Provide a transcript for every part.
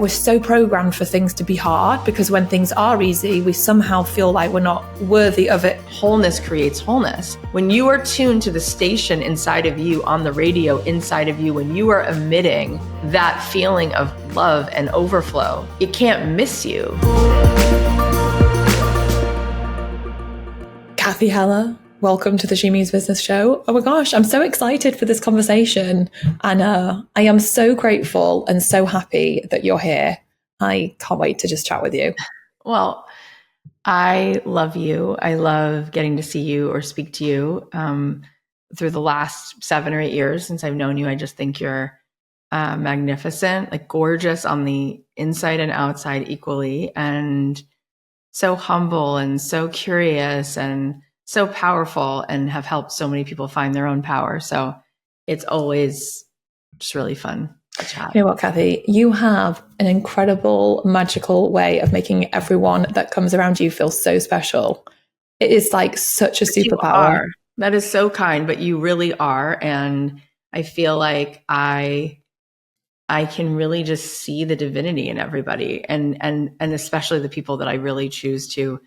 We're so programmed for things to be hard because when things are easy, we somehow feel like we're not worthy of it. Wholeness creates wholeness. When you are tuned to the station inside of you, on the radio inside of you, when you are emitting that feeling of love and overflow, it can't miss you. Cathy Heller, welcome to the She Means Business Show. Oh my gosh, I'm so excited for this conversation. And I am so grateful and so happy that you're here. I can't wait to just chat with you. Well, I love you. I love getting to see you or speak to you. Through the last 7 or 8 years since I've known you, I just think you're magnificent, like gorgeous on the inside and outside equally, and so humble and so curious and so powerful, and have helped so many people find their own power. So it's always just really fun to chat. You know what, Cathy? You have an incredible, magical way of making everyone that comes around you feel so special. It is like such a superpower. That is so kind, but you really are. And I feel like I can really just see the divinity in everybody, and especially the people that I really choose to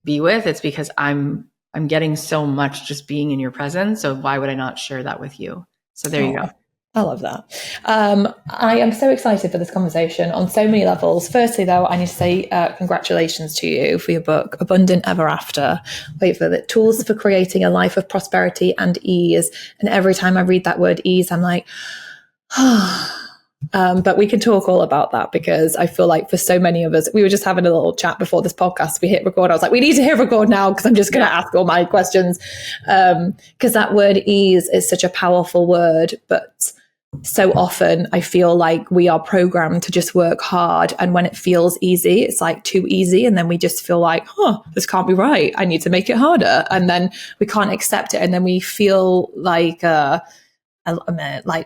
be with. It's because I'm getting so much just being in your presence. So why would I not share that with you? So there you go. I love that. I am so excited for this conversation on so many levels. Firstly, though, I need to say congratulations to you for your book, Abundant Ever After. Wait for the tools for creating a life of prosperity and ease. And every time I read that word ease, I'm like, but we can talk all about that, because I feel like for so many of us, we were just having a little chat before this podcast. We hit record. I was like, we need to hit record now because I'm just going to ask all my questions. Because that word ease is such a powerful word, but so often I feel like we are programmed to just work hard. And when it feels easy, it's like too easy. And then we just feel like, this can't be right. I need to make it harder. And then we can't accept it. And then we feel like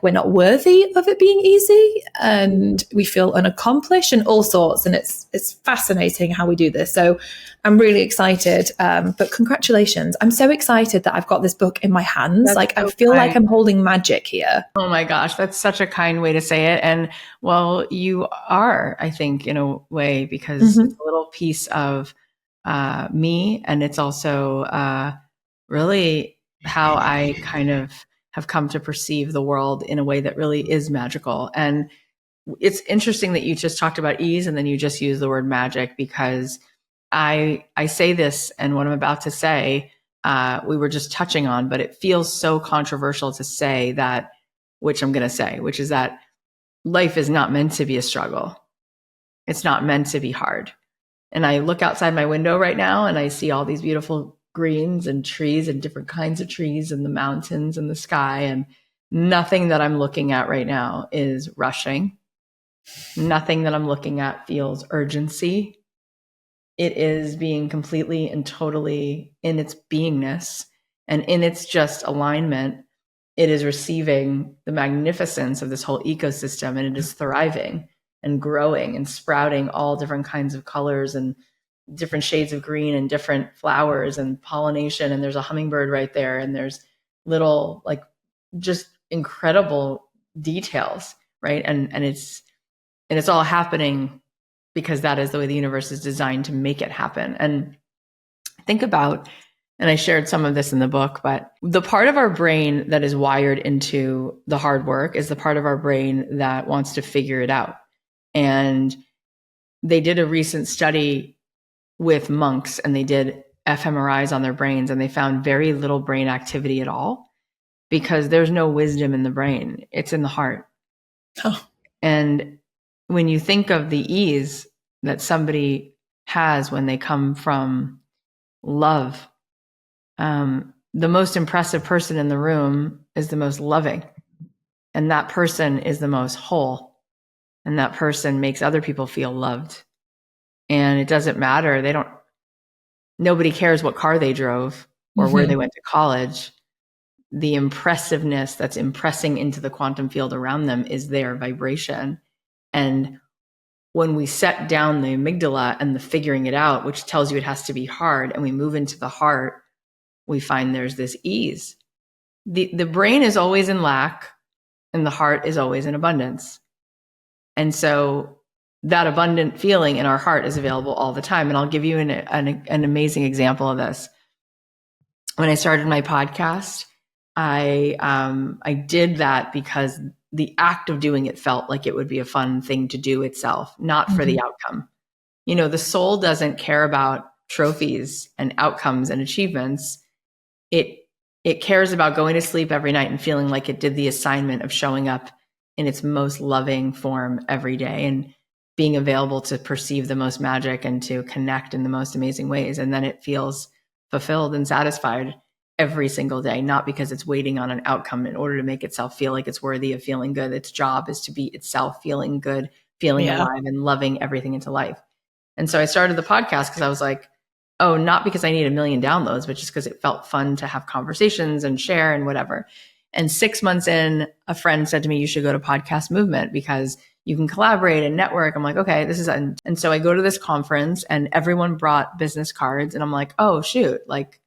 we're not worthy of it being easy, and we feel unaccomplished and all sorts. And it's fascinating how we do this. So I'm really excited. But congratulations. I'm so excited that I've got this book in my hands. I feel like I'm holding magic here. Oh my gosh, that's such a kind way to say it. And well, you are, I think, in a way, because it's a little piece of me. And it's also really how I kind of have come to perceive the world in a way that really is magical. And it's interesting that you just talked about ease and then you just use the word magic, because I say this, and what I'm about to say, we were just touching on, but it feels so controversial to say that, which I'm going to say, which is that life is not meant to be a struggle. It's not meant to be hard. And I look outside my window right now and I see all these beautiful greens and trees and different kinds of trees and the mountains and the sky, and nothing that I'm looking at right now is rushing. Nothing that I'm looking at feels urgency. It is being completely and totally in its beingness and in its just alignment. It is receiving the magnificence of this whole ecosystem, and it is thriving and growing and sprouting all different kinds of colors and different shades of green and different flowers and pollination. And there's a hummingbird right there. And there's little, like, just incredible details, right? And it's all happening because that is the way the universe is designed to make it happen. And think about, and I shared some of this in the book, but the part of our brain that is wired into the hard work is the part of our brain that wants to figure it out. And they did a recent study with monks, and they did fMRIs on their brains, and they found very little brain activity at all, because there's no wisdom in the brain. It's in the heart. And when you think of the ease that somebody has when they come from love, the most impressive person in the room is the most loving, and that person is the most whole, and that person makes other people feel loved. And it doesn't matter. Nobody cares what car they drove or where they went to college. The impressiveness that's impressing into the quantum field around them is their vibration. And when we set down the amygdala and the figuring it out, which tells you it has to be hard, and we move into the heart, we find there's this ease. The brain is always in lack, and the heart is always in abundance. And so that abundant feeling in our heart is available all the time. And I'll give you an amazing example of this. When I started my podcast, I did that because the act of doing it felt like it would be a fun thing to do itself, not for the outcome. You know, the soul doesn't care about trophies and outcomes and achievements. It cares about going to sleep every night and feeling like it did the assignment of showing up in its most loving form every day and being available to perceive the most magic and to connect in the most amazing ways. And then it feels fulfilled and satisfied every single day, not because it's waiting on an outcome in order to make itself feel like it's worthy of feeling good. Its job is to be itself feeling good, feeling alive and loving everything into life. And so I started the podcast because I was like, oh, not because I need 1 million downloads, but just because it felt fun to have conversations and share and whatever. And 6 months in, a friend said to me, you should go to Podcast Movement because you can collaborate and network. I'm like, okay, this is, and so I go to this conference and everyone brought business cards. And I'm like, oh, shoot, like,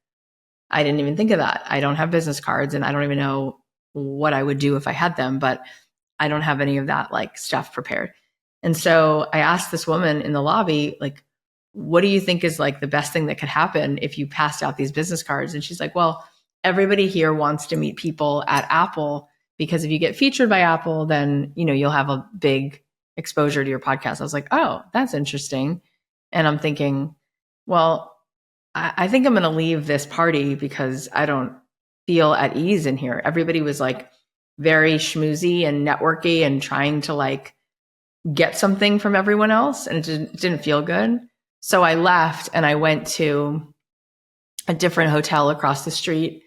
I didn't even think of that. I don't have business cards and I don't even know what I would do if I had them, but I don't have any of that like stuff prepared. And so I asked this woman in the lobby, like, what do you think is like the best thing that could happen if you passed out these business cards? And she's like, well, everybody here wants to meet people at Apple because if you get featured by Apple, then, you know, you'll have a big exposure to your podcast. I was like, oh, that's interesting. And I'm thinking, well, I think I'm going to leave this party because I don't feel at ease in here. Everybody was like very schmoozy and networky and trying to like get something from everyone else. And it didn't feel good. So I left and I went to a different hotel across the street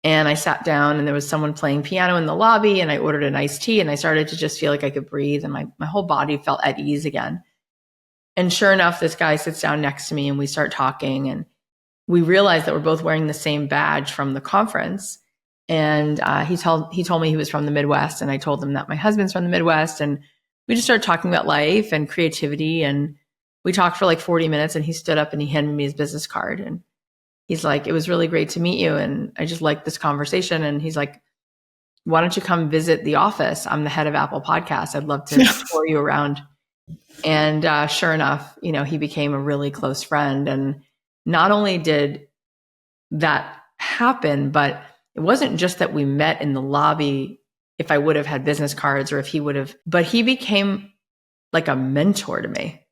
and I sat down and there was someone playing piano in the lobby and I ordered an iced tea and I started to just feel like I could breathe and my whole body felt at ease again. And sure enough, this guy sits down next to me and we start talking and we realized that we're both wearing the same badge from the conference. And he told me he was from the Midwest and I told him that my husband's from the Midwest and we just started talking about life and creativity and we talked for like 40 minutes and he stood up and he handed me his business card and he's like, it was really great to meet you. And I just liked this conversation. And he's like, why don't you come visit the office? I'm the head of Apple Podcasts. I'd love to tour you around. And sure enough, you know, he became a really close friend. And not only did that happen, but it wasn't just that we met in the lobby if I would have had business cards or if he would have, but he became like a mentor to me.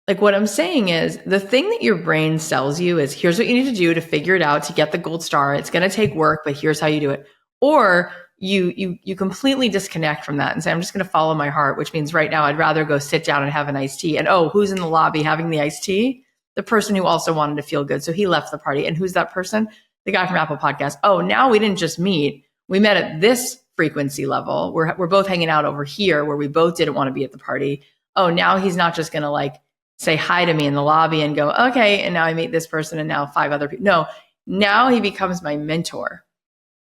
Like what I'm saying is the thing that your brain sells you is here's what you need to do to figure it out to get the gold star. It's going to take work, but here's how you do it. Or you completely disconnect from that and say, I'm just going to follow my heart, which means right now I'd rather go sit down and have an iced tea. And oh, who's in the lobby having the iced tea? The person who also wanted to feel good. So he left the party. And who's that person? The guy from Apple Podcasts. Oh, now we didn't just meet. We met at this frequency level. We're both hanging out over here where we both didn't want to be at the party. Oh, now he's not just going to like say hi to me in the lobby and go, okay, and now I meet this person and now 5 other people. No, now he becomes my mentor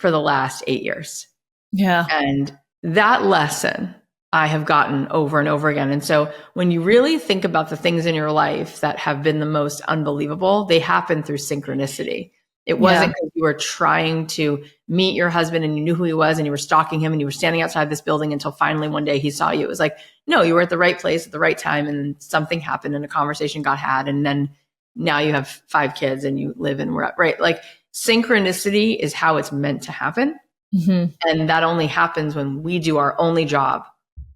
for the last 8 years. Yeah. And that lesson I have gotten over and over again. And so when you really think about the things in your life that have been the most unbelievable, they happen through synchronicity. It wasn't because you were trying to meet your husband and you knew who he was and you were stalking him and you were standing outside this building until finally one day he saw you. It was like, no, you were at the right place at the right time and something happened and a conversation got had. And then now you have 5 kids and you live and we're at, right. Like synchronicity is how it's meant to happen. Mm-hmm. And that only happens when we do our only job,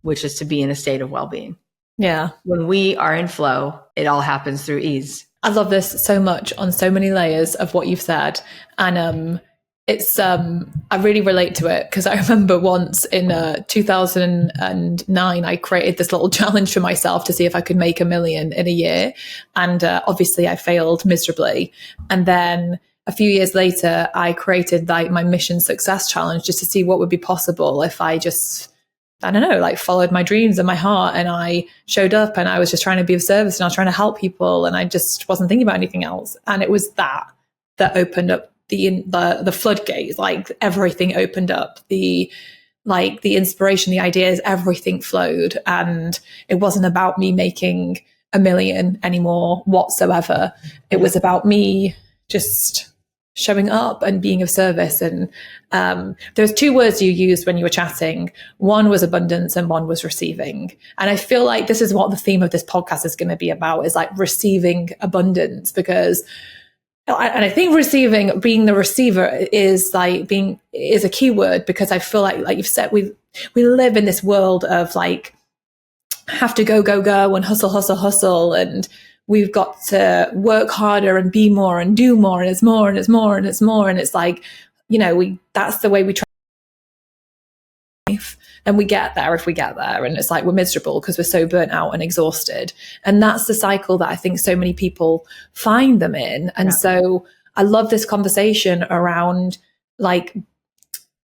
which is to be in a state of well-being. Yeah. When we are in flow, it all happens through ease. I love this so much on so many layers of what you've said. And it's I really relate to it because I remember once in 2009, I created this little challenge for myself to see if I could make 1 million in a year. And obviously I failed miserably. And then a few years later, I created like my mission success challenge just to see what would be possible if I just, I don't know, like followed my dreams and my heart and I showed up and I was just trying to be of service and I was trying to help people and I just wasn't thinking about anything else. And it was that opened up the floodgates, like everything opened up, the inspiration, the ideas, everything flowed. And it wasn't about me making 1 million anymore whatsoever. It was about me just showing up and being of service. And there's two words you used when you were chatting. One was abundance and one was receiving. And I feel like this is what the theme of this podcast is going to be about, is like receiving abundance, because and I think receiving, being the receiver is a key word, because I feel like you've said, we live in this world of like, have to go and hustle. And we've got to work harder and be more and do more. And it's more and it's more and it's more. And it's like, that's the way we try life. And we get there if we get there. And it's like, we're miserable because we're so burnt out and exhausted. And that's the cycle that I think so many people find them in. And so I love this conversation around like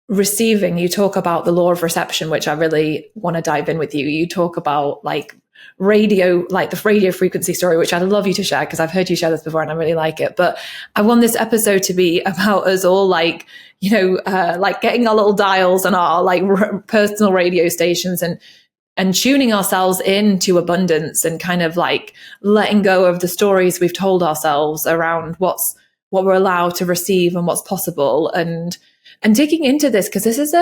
receiving. You talk about the law of reception, which I really want to dive in with you. You talk about like radio, like the radio frequency story, which I'd love you to share, because I've heard you share this before and I really like it. But I want this episode to be about us all like, like getting our little dials and our like personal radio stations and tuning ourselves into abundance, and kind of like letting go of the stories we've told ourselves around what we're allowed to receive and what's possible, and digging into this, because this is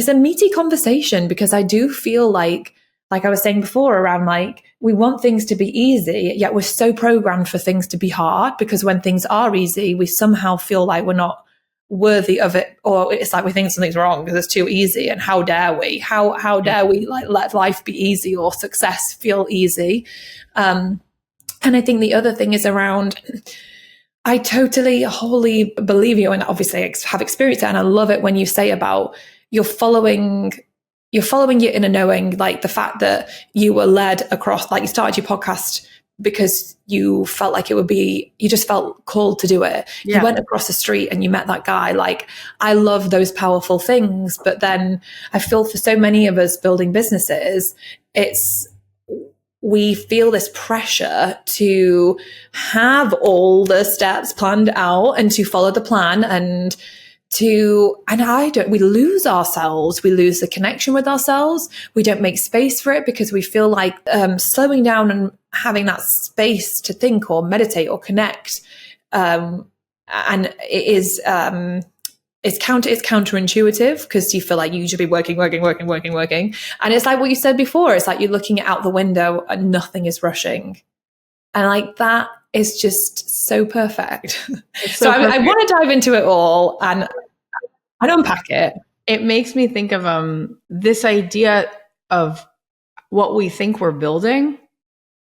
a meaty conversation, because I do feel like I was saying before, around like, we want things to be easy, yet we're so programmed for things to be hard, because when things are easy, we somehow feel like we're not worthy of it, or it's like we think something's wrong because it's too easy. And how dare we? How dare we like let life be easy or success feel easy? And I think the other thing is around, I totally wholly believe you, and obviously have experienced it. And I love it when you say about you're following your inner knowing, like the fact that you were led across, like you started your podcast because you felt like you just felt called to do it. Yeah. You went across the street and you met that guy. Like, I love those powerful things. But then I feel for so many of us building businesses, we feel this pressure to have all the steps planned out and to follow the plan, and we lose ourselves. We lose the connection with ourselves. We don't make space for it because we feel like slowing down and having that space to think or meditate or connect. And it is, it's counterintuitive, because you feel like you should be working. And it's like what you said before. It's like you're looking out the window and nothing is rushing. And like, that is just so perfect. So I want to dive into it all and unpack it. It makes me think of this idea of what we think we're building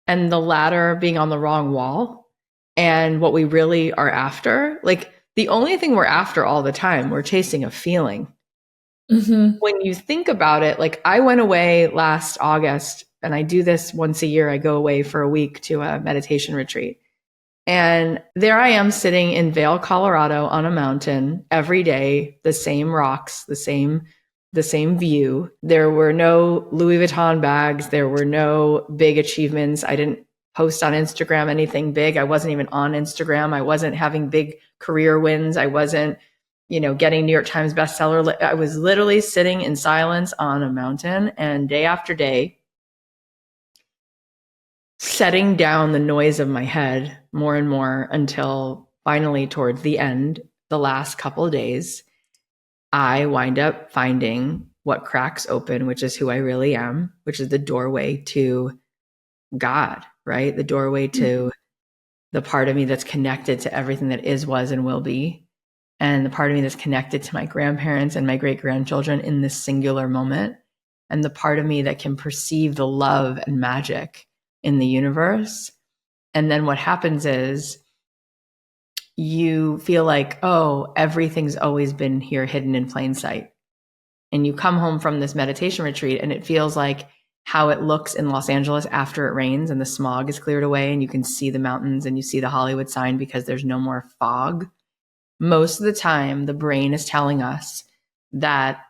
and the ladder being on the wrong wall, and what we really are after. Like, the only thing we're after all the time, we're chasing a feeling. Mm-hmm. When you think about it, like, I went away last August, and I do this once a year. I go away for a week to a meditation retreat. And there I am sitting in Vail, Colorado on a mountain every day, the same rocks, the same view. There were no Louis Vuitton bags. There were no big achievements. I didn't post on Instagram anything big. I wasn't even on Instagram. I wasn't having big career wins. I wasn't, getting New York Times bestseller. I was literally sitting in silence on a mountain, and day after day, setting down the noise of my head more and more, until finally, towards the end, the last couple of days, I wind up finding what cracks open, which is who I really am, which is the doorway to God, right? The doorway to the part of me that's connected to everything that is, was, and will be. And the part of me that's connected to my grandparents and my great-grandchildren in this singular moment. And the part of me that can perceive the love and magic in the universe. And then what happens is you feel like, oh, everything's always been here hidden in plain sight. And you come home from this meditation retreat, and it feels like how it looks in Los Angeles after it rains and the smog is cleared away and you can see the mountains and you see the Hollywood sign because there's no more fog. Most of the time, the brain is telling us that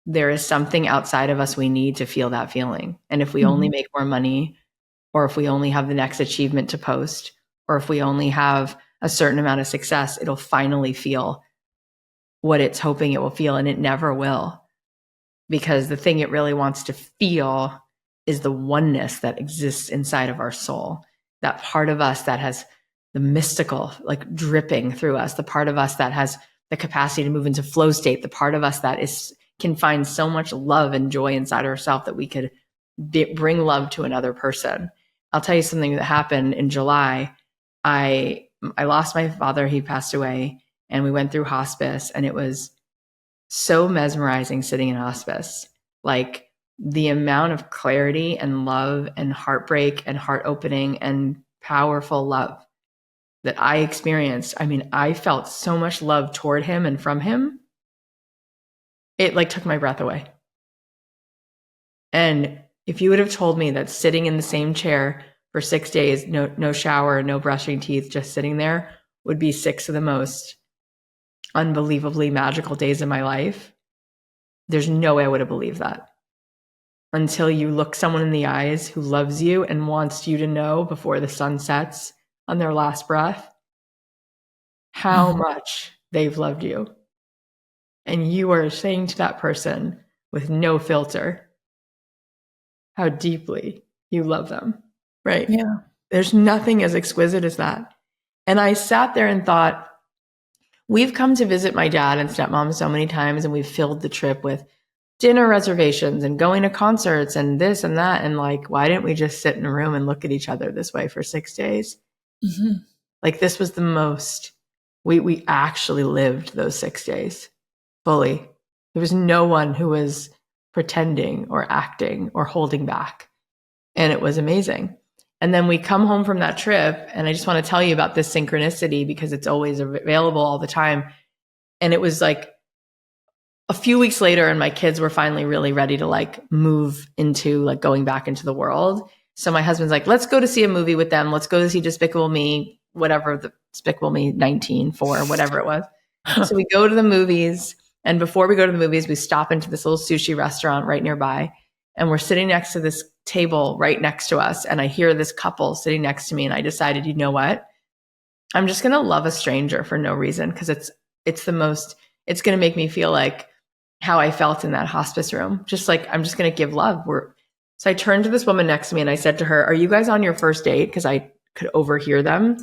there is something outside of us we need to feel that feeling. And if we only make more money, or if we only have the next achievement to post, or if we only have a certain amount of success, it'll finally feel what it's hoping it will feel. And it never will, because the thing it really wants to feel is the oneness that exists inside of our soul, that part of us that has the mystical, like dripping through us, the part of us that has the capacity to move into flow state, the part of us that can find so much love and joy inside ourselves that we could bring love to another person. I'll tell you something that happened in July. I lost my father. He passed away, and we went through hospice, and it was so mesmerizing sitting in hospice. Like the amount of clarity and love and heartbreak and heart opening and powerful love that I experienced. I mean, I felt so much love toward him and from him. It like took my breath away. And if you would have told me that sitting in the same chair for 6 days, no shower, no brushing teeth, just sitting there would be 6 of the most unbelievably magical days of my life, there's no way I would have believed that. Until you look someone in the eyes who loves you and wants you to know before the sun sets on their last breath how much they've loved you. And you are saying to that person with no filter how deeply you love them, right? Yeah. There's nothing as exquisite as that. And I sat there and thought, we've come to visit my dad and stepmom so many times, and we've filled the trip with dinner reservations and going to concerts and this and that. And like, why didn't we just sit in a room and look at each other this way for 6 days? Like this was the most, we actually lived those 6 days fully. There was no one who was pretending or acting or holding back. And it was amazing. And then we come home from that trip, and I just want to tell you about this synchronicity because it's always available all the time. And it was like a few weeks later, and my kids were finally really ready to like move into like going back into the world. So my husband's like, let's go to see a movie with them. Let's go to see Despicable Me, whatever the Despicable Me 19, 4, whatever it was. So we go to the movies. And before we go to the movies, we stop into this little sushi restaurant right nearby. And we're sitting next to this table right next to us. And I hear this couple sitting next to me. And I decided, you know what? I'm just going to love a stranger for no reason. Because it's going to make me feel like how I felt in that hospice room. Just like, I'm just going to give love. So I turned to this woman next to me and I said to her, are you guys on your first date? Because I could overhear them.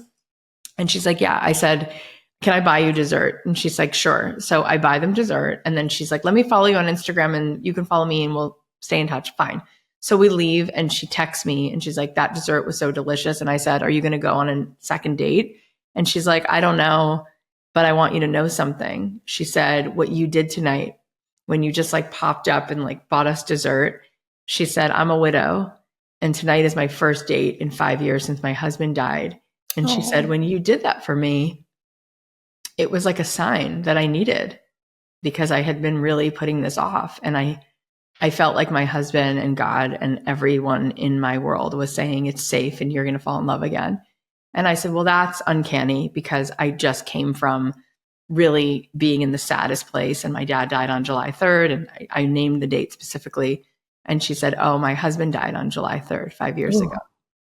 And she's like, yeah. I said, can I buy you dessert? And she's like, sure. So I buy them dessert. And then she's like, let me follow you on Instagram and you can follow me and we'll stay in touch. Fine. So we leave and she texts me and she's like, that dessert was so delicious. And I said, are you going to go on a second date? And she's like, I don't know, but I want you to know something. She said, what you did tonight when you just like popped up and like bought us dessert. She said, I'm a widow. And tonight is my first date in 5 years since my husband died. And she said, when you did that for me, it was like a sign that I needed because I had been really putting this off. And I felt like my husband and God and everyone in my world was saying it's safe and you're going to fall in love again. And I said, well, that's uncanny because I just came from really being in the saddest place. And my dad died on July 3rd. And I named the date specifically. And she said, oh, my husband died on July 3rd, 5 years ago.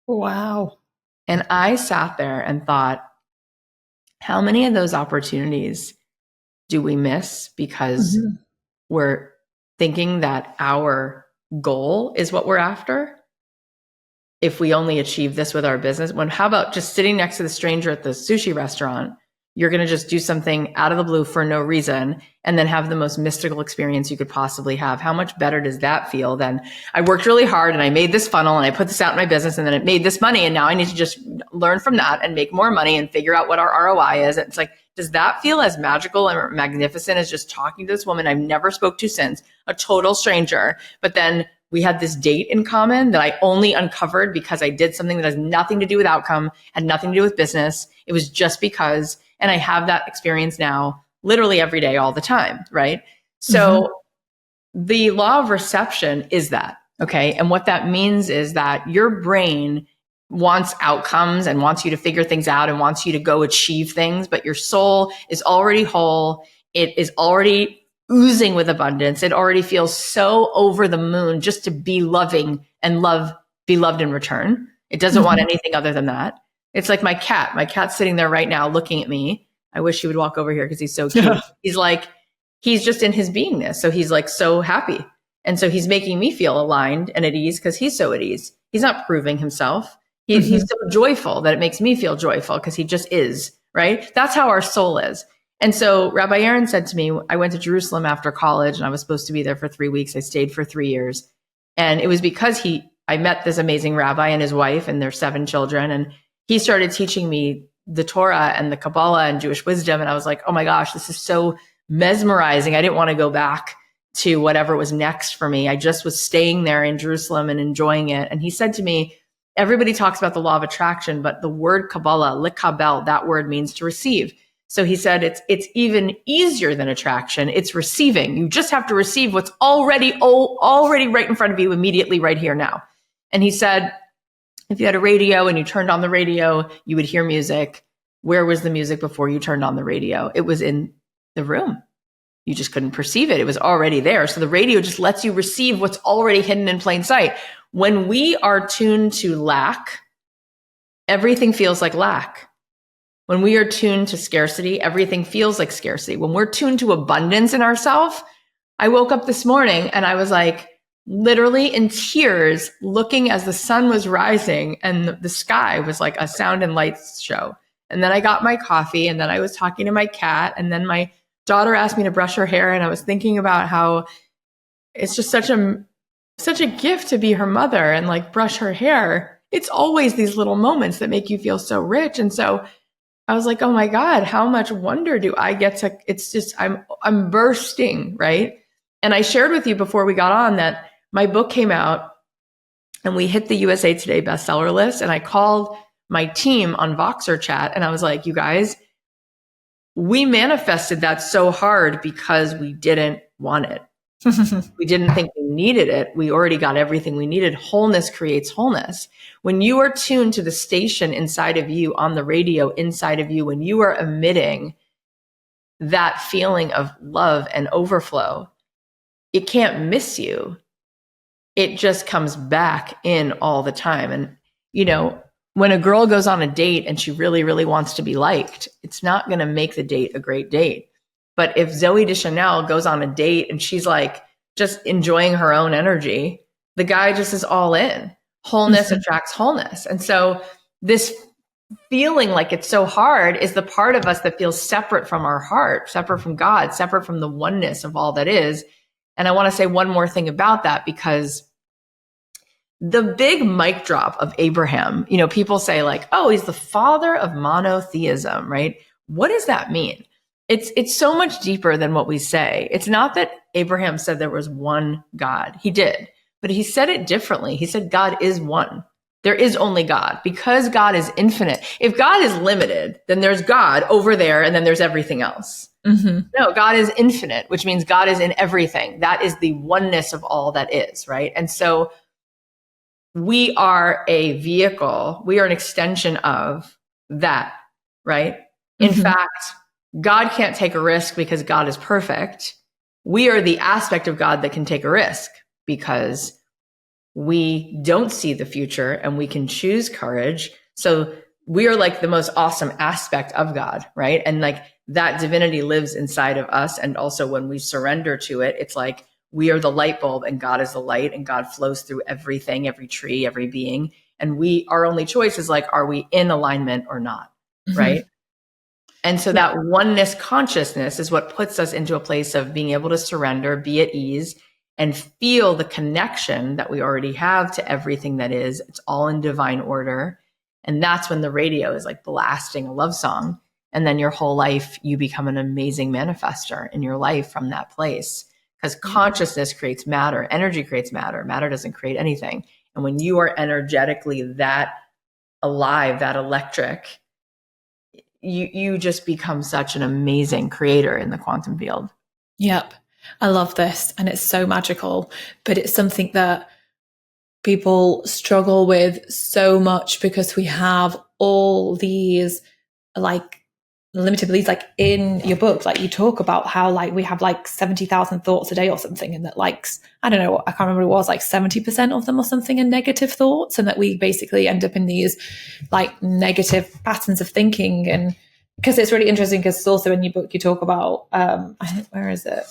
Wow. And I sat there and thought, how many of those opportunities do we miss because we're thinking that our goal is what we're after? If we only achieve this with our business, how about just sitting next to the stranger at the sushi restaurant? You're going to just do something out of the blue for no reason and then have the most mystical experience you could possibly have. How much better does that feel than I worked really hard and I made this funnel and I put this out in my business and then it made this money and now I need to just learn from that and make more money and figure out what our ROI is. It's like, does that feel as magical and magnificent as just talking to this woman I've never spoke to since, a total stranger, but then we had this date in common that I only uncovered because I did something that has nothing to do with outcome, had nothing to do with business. It was just because, and I have that experience now literally every day, all the time, right? So the law of reception is that, okay? And what that means is that your brain wants outcomes and wants you to figure things out and wants you to go achieve things, but your soul is already whole. It is already oozing with abundance. It already feels so over the moon just to be loving and be loved in return. It doesn't want anything other than that. It's like my cat. My cat's sitting there right now looking at me. I wish he would walk over here because he's so cute. He's just in his beingness. So he's like so happy. And so he's making me feel aligned and at ease because he's so at ease. He's not proving himself. He's so joyful that it makes me feel joyful because he just is, right? That's how our soul is. And so Rabbi Aaron said to me, I went to Jerusalem after college and I was supposed to be there for 3 weeks. I stayed for 3 years. And it was because I met this amazing rabbi and his wife and their 7 children. And he started teaching me the Torah and the Kabbalah and Jewish wisdom. And I was like, oh my gosh, this is so mesmerizing. I didn't want to go back to whatever was next for me. I just was staying there in Jerusalem and enjoying it. And he said to me, everybody talks about the law of attraction, but the word Kabbalah, likabel, that word means to receive. So he said, it's even easier than attraction. It's receiving. You just have to receive what's already right in front of you immediately right here now. And he said, if you had a radio and you turned on the radio, you would hear music. Where was the music before you turned on the radio? It was in the room. You just couldn't perceive it. It was already there. So the radio just lets you receive what's already hidden in plain sight. When we are tuned to lack, everything feels like lack. When we are tuned to scarcity, everything feels like scarcity. When we're tuned to abundance in ourselves, I woke up this morning and I was like literally in tears looking as the sun was rising and the sky was like a sound and lights show. And then I got my coffee and then I was talking to my cat and then my daughter asked me to brush her hair and I was thinking about how it's just such a gift to be her mother and like brush her hair. It's always these little moments that make you feel so rich. And so I was like, oh my God, how much wonder do I get to, it's just, I'm bursting, right? And I shared with you before we got on that my book came out and we hit the USA Today bestseller list. And I called my team on Voxer chat and I was like, you guys, we manifested that so hard because we didn't want it. We didn't think we needed it. We already got everything we needed. Wholeness creates wholeness. When you are tuned to the station inside of you, on the radio inside of you, when you are emitting that feeling of love and overflow, it can't miss you. It just comes back in all the time. And, you know, when a girl goes on a date and she really, really wants to be liked, it's not going to make the date a great date. But if Zooey Deschanel goes on a date and she's like just enjoying her own energy, the guy just is all in. Wholeness attracts wholeness. And so this feeling like it's so hard is the part of us that feels separate from our heart, separate from God, separate from the oneness of all that is. And I want to say one more thing about that, because the big mic drop of Abraham, you know, people say like, oh, he's the father of monotheism, right? What does that mean? It's so much deeper than what we say. It's not that Abraham said there was one God. He did, but he said it differently. He said God is one. There is only God, because God is infinite. If God is limited, then there's God over there and then there's everything else. No, God is infinite, which means God is in everything. That is the oneness of all that is, right? And so we are a vehicle. We are an extension of that, right? In fact, God can't take a risk because God is perfect. We are the aspect of God that can take a risk because we don't see the future and we can choose courage. So we are like the most awesome aspect of God, right? And like that divinity lives inside of us. And also when we surrender to it, it's like we are the light bulb and God is the light and God flows through everything, every tree, every being. And our only choice is like, are we in alignment or not, right? And so that oneness consciousness is what puts us into a place of being able to surrender, be at ease, and feel the connection that we already have to everything that is. It's all in divine order. And that's when the radio is like blasting a love song. And then your whole life, you become an amazing manifester in your life from that place. Because consciousness creates matter. Energy creates matter. Matter doesn't create anything. And when you are energetically that alive, that electric, you just become such an amazing creator in the quantum field. Yep. I love this. And it's so magical, but it's something that people struggle with so much because we have all these like limited beliefs. Like in your book, like you talk about how like we have like 70,000 thoughts a day or something. And that like, I don't know, I can't remember what it was, like 70% of them or something are negative thoughts. And that we basically end up in these like negative patterns of thinking. And because it's really interesting, because it's also in your book, you talk about, I think, where is it?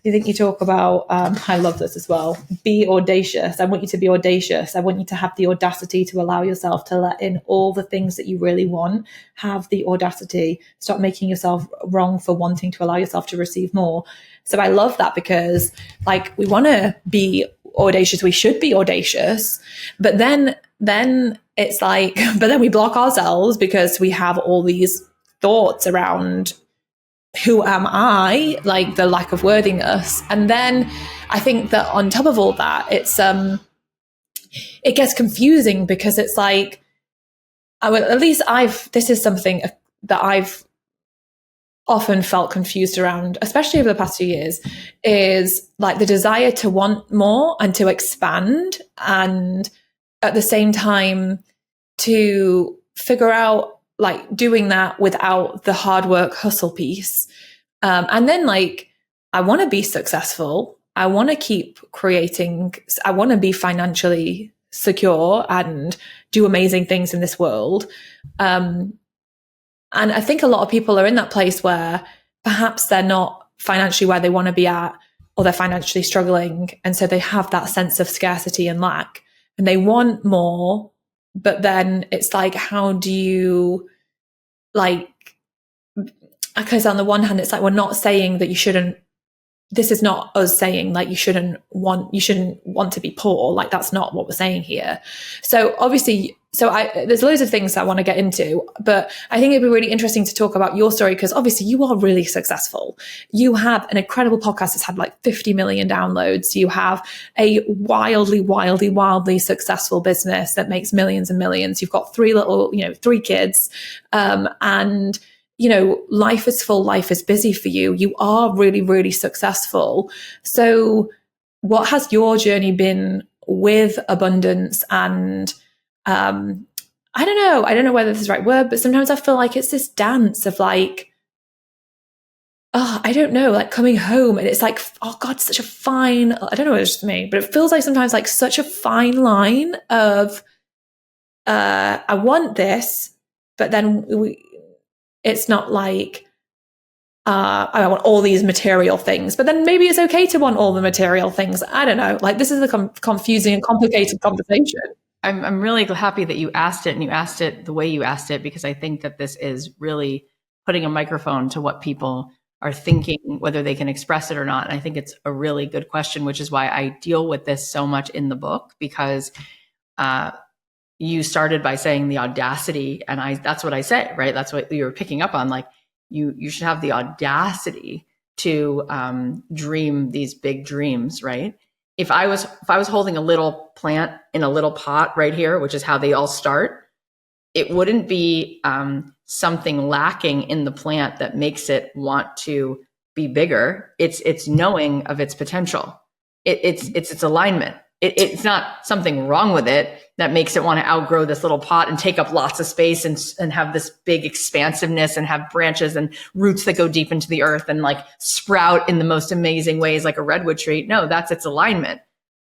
I think you talk about, I love this as well, be audacious. I want you to be audacious. I want you to have the audacity to allow yourself to let in all the things that you really want. Have the audacity. Stop making yourself wrong for wanting to allow yourself to receive more. So I love that, because like we want to be audacious. We should be audacious. But then it's like, but then we block ourselves because we have all these thoughts around who am I, like the lack of worthiness. And then I think that on top of all that, it gets confusing, because it's like, this is something that I've often felt confused around, especially over the past few years, is like the desire to want more and to expand, and at the same time to figure out like doing that without the hard work hustle piece. And then like, I want to be successful. I want to keep creating. I want to be financially secure and do amazing things in this world. And I think a lot of people are in that place where perhaps they're not financially where they want to be at, or they're financially struggling. And so they have that sense of scarcity and lack, and they want more. But then it's like, how do you, like, because on the one hand, it's like, we're not saying that you shouldn't, this is not us saying like you shouldn't want to be poor. Like, that's not what we're saying here. So obviously, there's loads of things I want to get into, but I think it'd be really interesting to talk about your story, because obviously you are really successful. You have an incredible podcast that's had like 50 million downloads. You have a wildly successful business that makes millions and millions. You've got three kids, and life is full, life is busy for you. You are really, really successful. So what has your journey been with abundance? And I don't know whether this is the right word, but sometimes I feel like it's this dance of like, I don't know, like coming home and it's like, oh God, such a fine, I don't know if it's just me, but it feels like sometimes like such a fine line of, I want this, but then it's not like, I want all these material things, but then maybe it's okay to want all the material things. I don't know. Like, this is a confusing and complicated conversation. I'm really happy that you asked it, and you asked it the way you asked it, because I think that this is really putting a microphone to what people are thinking, whether they can express it or not. And I think it's a really good question, which is why I deal with this so much in the book, because you started by saying the audacity, and that's what I say, right? That's what you were picking up on. Like, you should have the audacity to dream these big dreams, right? If I was holding a little plant in a little pot right here, which is how they all start, it wouldn't be something lacking in the plant that makes it want to be bigger. It's knowing of its potential. It's its alignment. It's not something wrong with it that makes it want to outgrow this little pot and take up lots of space and have this big expansiveness and have branches and roots that go deep into the earth and like sprout in the most amazing ways like a redwood tree. No, that's its alignment.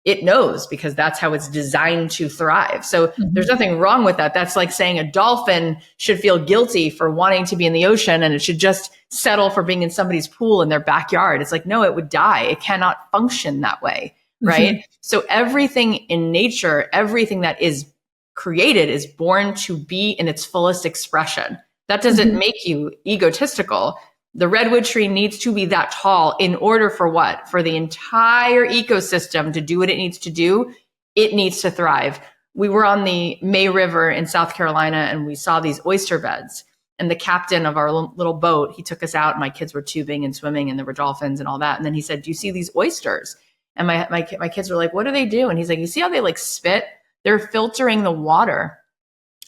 It knows, because that's how it's designed to thrive. So there's nothing wrong with that. That's like saying a dolphin should feel guilty for wanting to be in the ocean and it should just settle for being in somebody's pool in their backyard. It's like, no, it would die. It cannot function that way. Right. So everything in nature, everything that is created is born to be in its fullest expression. That doesn't make you egotistical. The redwood tree needs to be that tall in order for what? For the entire ecosystem to do what it needs to do. It needs to thrive. We were on the May River in South Carolina and we saw these oyster beds. And the captain of our little boat, he took us out. My kids were tubing and swimming and there were dolphins and all that. And then he said, "Do you see these oysters?" And my kids were like, "What do they do?" And he's like, "You see how they like spit? They're filtering the water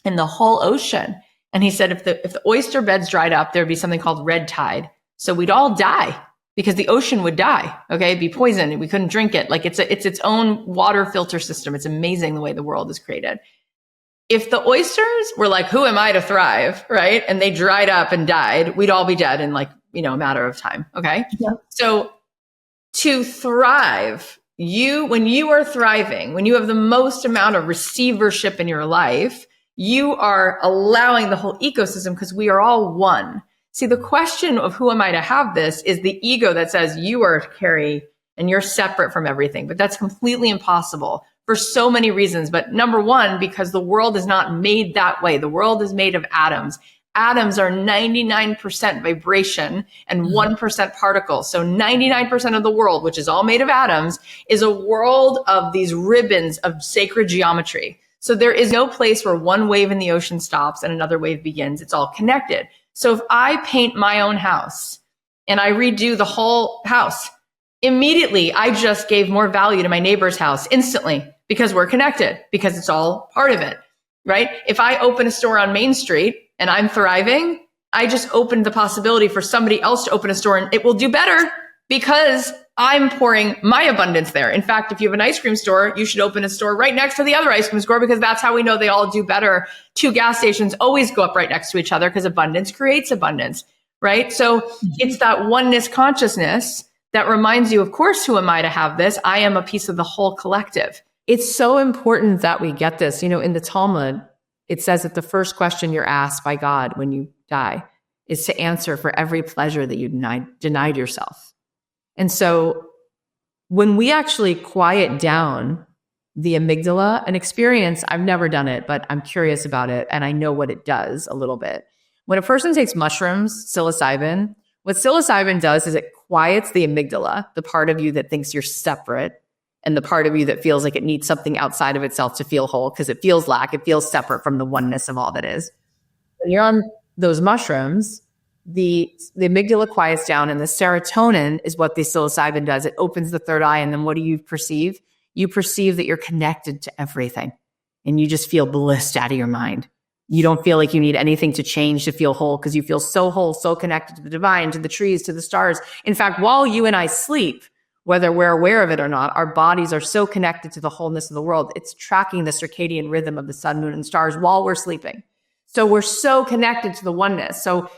in the whole ocean." And he said, if the oyster beds dried up, there'd be something called red tide. So we'd all die because the ocean would die. Okay. It'd be poisoned and we couldn't drink it. Like it's its own water filter system. It's amazing the way the world is created. If the oysters were like, who am I to thrive? Right. And they dried up and died, we'd all be dead in like, a matter of time. Okay. Yeah. So to thrive, when you are thriving, when you have the most amount of receivership in your life, you are allowing the whole ecosystem, because we are all one. See, the question of who am I to have this is the ego that says you are Carrie and you're separate from everything. But that's completely impossible for so many reasons. But number one, because the world is not made that way. The world is made of atoms. Atoms are 99% vibration and 1% particles. So 99% of the world, which is all made of atoms, is a world of these ribbons of sacred geometry. So there is no place where one wave in the ocean stops and another wave begins. It's all connected. So if I paint my own house and I redo the whole house, immediately I just gave more value to my neighbor's house instantly because we're connected, because it's all part of it, right? If I open a store on Main Street and I'm thriving, I just opened the possibility for somebody else to open a store and it will do better because I'm pouring my abundance there. In fact, if you have an ice cream store, you should open a store right next to the other ice cream store because that's how we know they all do better. Two gas stations always go up right next to each other because abundance creates abundance, right? So it's that oneness consciousness that reminds you, of course, who am I to have this? I am a piece of the whole collective. It's so important that we get this. You know, in the Talmud, it says that the first question you're asked by God when you die is to answer for every pleasure that you denied yourself. And so when we actually quiet down the amygdala, an experience, I've never done it, but I'm curious about it and I know what it does a little bit. When a person takes mushrooms, psilocybin, what psilocybin does is it quiets the amygdala, the part of you that thinks you're separate and the part of you that feels like it needs something outside of itself to feel whole because it feels lack, it feels separate from the oneness of all that is. When you're on those mushrooms, the amygdala quiets down and the serotonin is what the psilocybin does. It opens the third eye. And then what do you perceive? You perceive that you're connected to everything and you just feel blissed out of your mind. You don't feel like you need anything to change to feel whole because you feel so whole, so connected to the divine, to the trees, to the stars. In fact, while you and I sleep, whether we're aware of it or not, our bodies are so connected to the wholeness of the world. It's tracking the circadian rhythm of the sun, moon, and stars while we're sleeping. So we're so connected to the oneness. So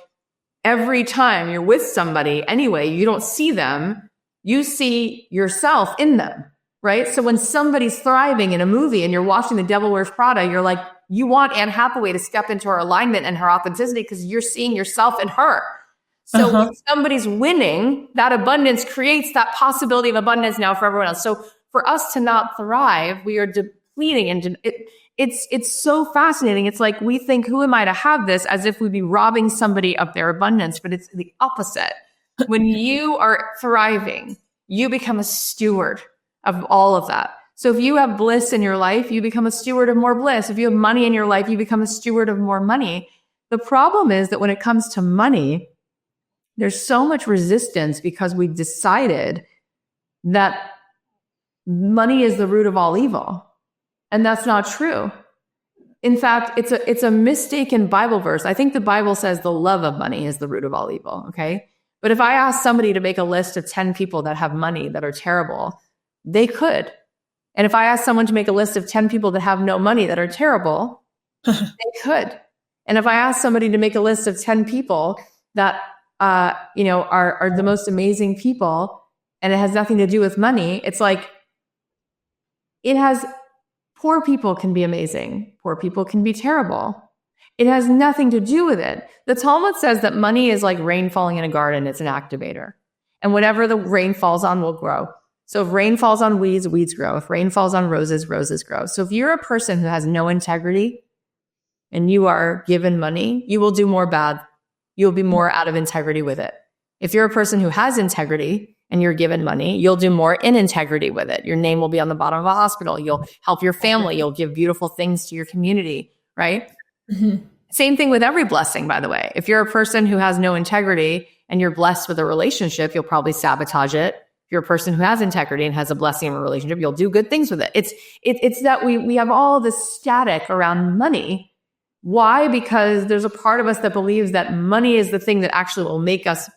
every time you're with somebody, anyway, you don't see them, you see yourself in them, right? So when somebody's thriving in a movie and you're watching The Devil Wears Prada, you're like, you want Anne Hathaway to step into her alignment and her authenticity because you're seeing yourself in her. So when somebody's winning, that abundance creates that possibility of abundance now for everyone else. So for us to not thrive, we are depleting. And it's so fascinating. It's like we think, who am I to have this, as if we'd be robbing somebody of their abundance, but it's the opposite. When you are thriving, you become a steward of all of that. So if you have bliss in your life, you become a steward of more bliss. If you have money in your life, you become a steward of more money. The problem is that when it comes to money, there's so much resistance because we decided that money is the root of all evil. And that's not true. In fact, it's a mistaken Bible verse. I think the Bible says the love of money is the root of all evil, okay? But if I ask somebody to make a list of 10 people that have money that are terrible, they could. And if I ask someone to make a list of 10 people that have no money that are terrible, they could. And if I ask somebody to make a list of 10 people that are the most amazing people, and it has nothing to do with money, it's like poor people can be amazing. Poor people can be terrible. It has nothing to do with it. The Talmud says that money is like rain falling in a garden. It's an activator. And whatever the rain falls on will grow. So if rain falls on weeds, weeds grow. If rain falls on roses, roses grow. So if you're a person who has no integrity and you are given money, you will do more bad. You'll be more out of integrity with it. If you're a person who has integrity and you're given money, you'll do more in integrity with it. Your name will be on the bottom of a hospital. You'll help your family. You'll give beautiful things to your community, right? Mm-hmm. Same thing with every blessing, by the way. If you're a person who has no integrity and you're blessed with a relationship, you'll probably sabotage it. If you're a person who has integrity and has a blessing in a relationship, you'll do good things with it. It's that we have all this static around money. Why? Because there's a part of us that believes that money is the thing that actually will make us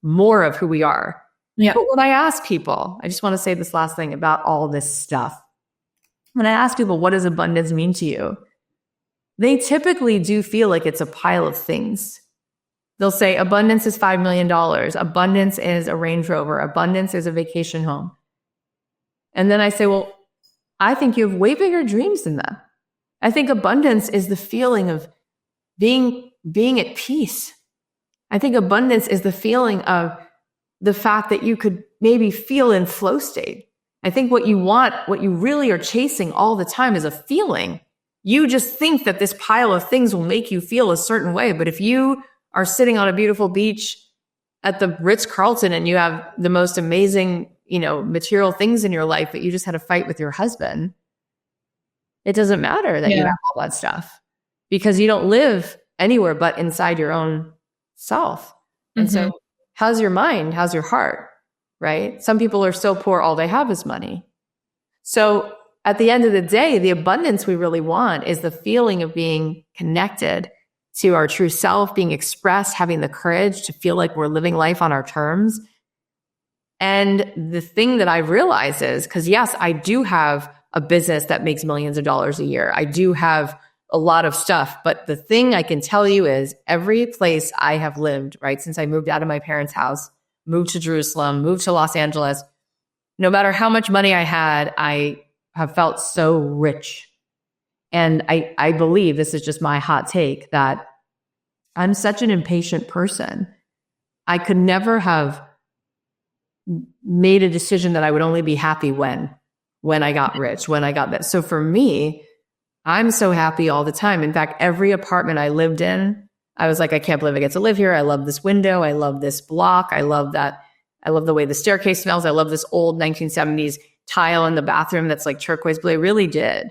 more of who we are. Yeah. But when I ask people, I just want to say this last thing about all this stuff. When I ask people, what does abundance mean to you? They typically do feel like it's a pile of things. They'll say abundance is $5 million. Abundance is a Range Rover. Abundance is a vacation home. And then I say, well, I think you have way bigger dreams than that. I think abundance is the feeling of being at peace. I think abundance is the feeling of the fact that you could maybe feel in flow state. I think what you want, what you really are chasing all the time is a feeling. You just think that this pile of things will make you feel a certain way. But if you are sitting on a beautiful beach at the Ritz-Carlton and you have the most amazing, material things in your life, but you just had a fight with your husband, it doesn't matter that you have all that stuff because you don't live anywhere but inside your own self. And so how's your mind? How's your heart? Right? Some people are so poor, all they have is money. So at the end of the day, the abundance we really want is the feeling of being connected to our true self, being expressed, having the courage to feel like we're living life on our terms. And the thing that I've realized is, because yes, I do have a business that makes millions of dollars a year. I do have a lot of stuff. But the thing I can tell you is every place I have lived, right, since I moved out of my parents' house, moved to Jerusalem, moved to Los Angeles, no matter how much money I had, I have felt so rich. And I believe, this is just my hot take, that I'm such an impatient person. I could never have made a decision that I would only be happy when I got rich, when I got that. So for me, I'm so happy all the time. In fact, every apartment I lived in, I was like, I can't believe I get to live here. I love this window. I love this block. I love that. I love the way the staircase smells. I love this old 1970s tile in the bathroom that's like turquoise blue. I really did.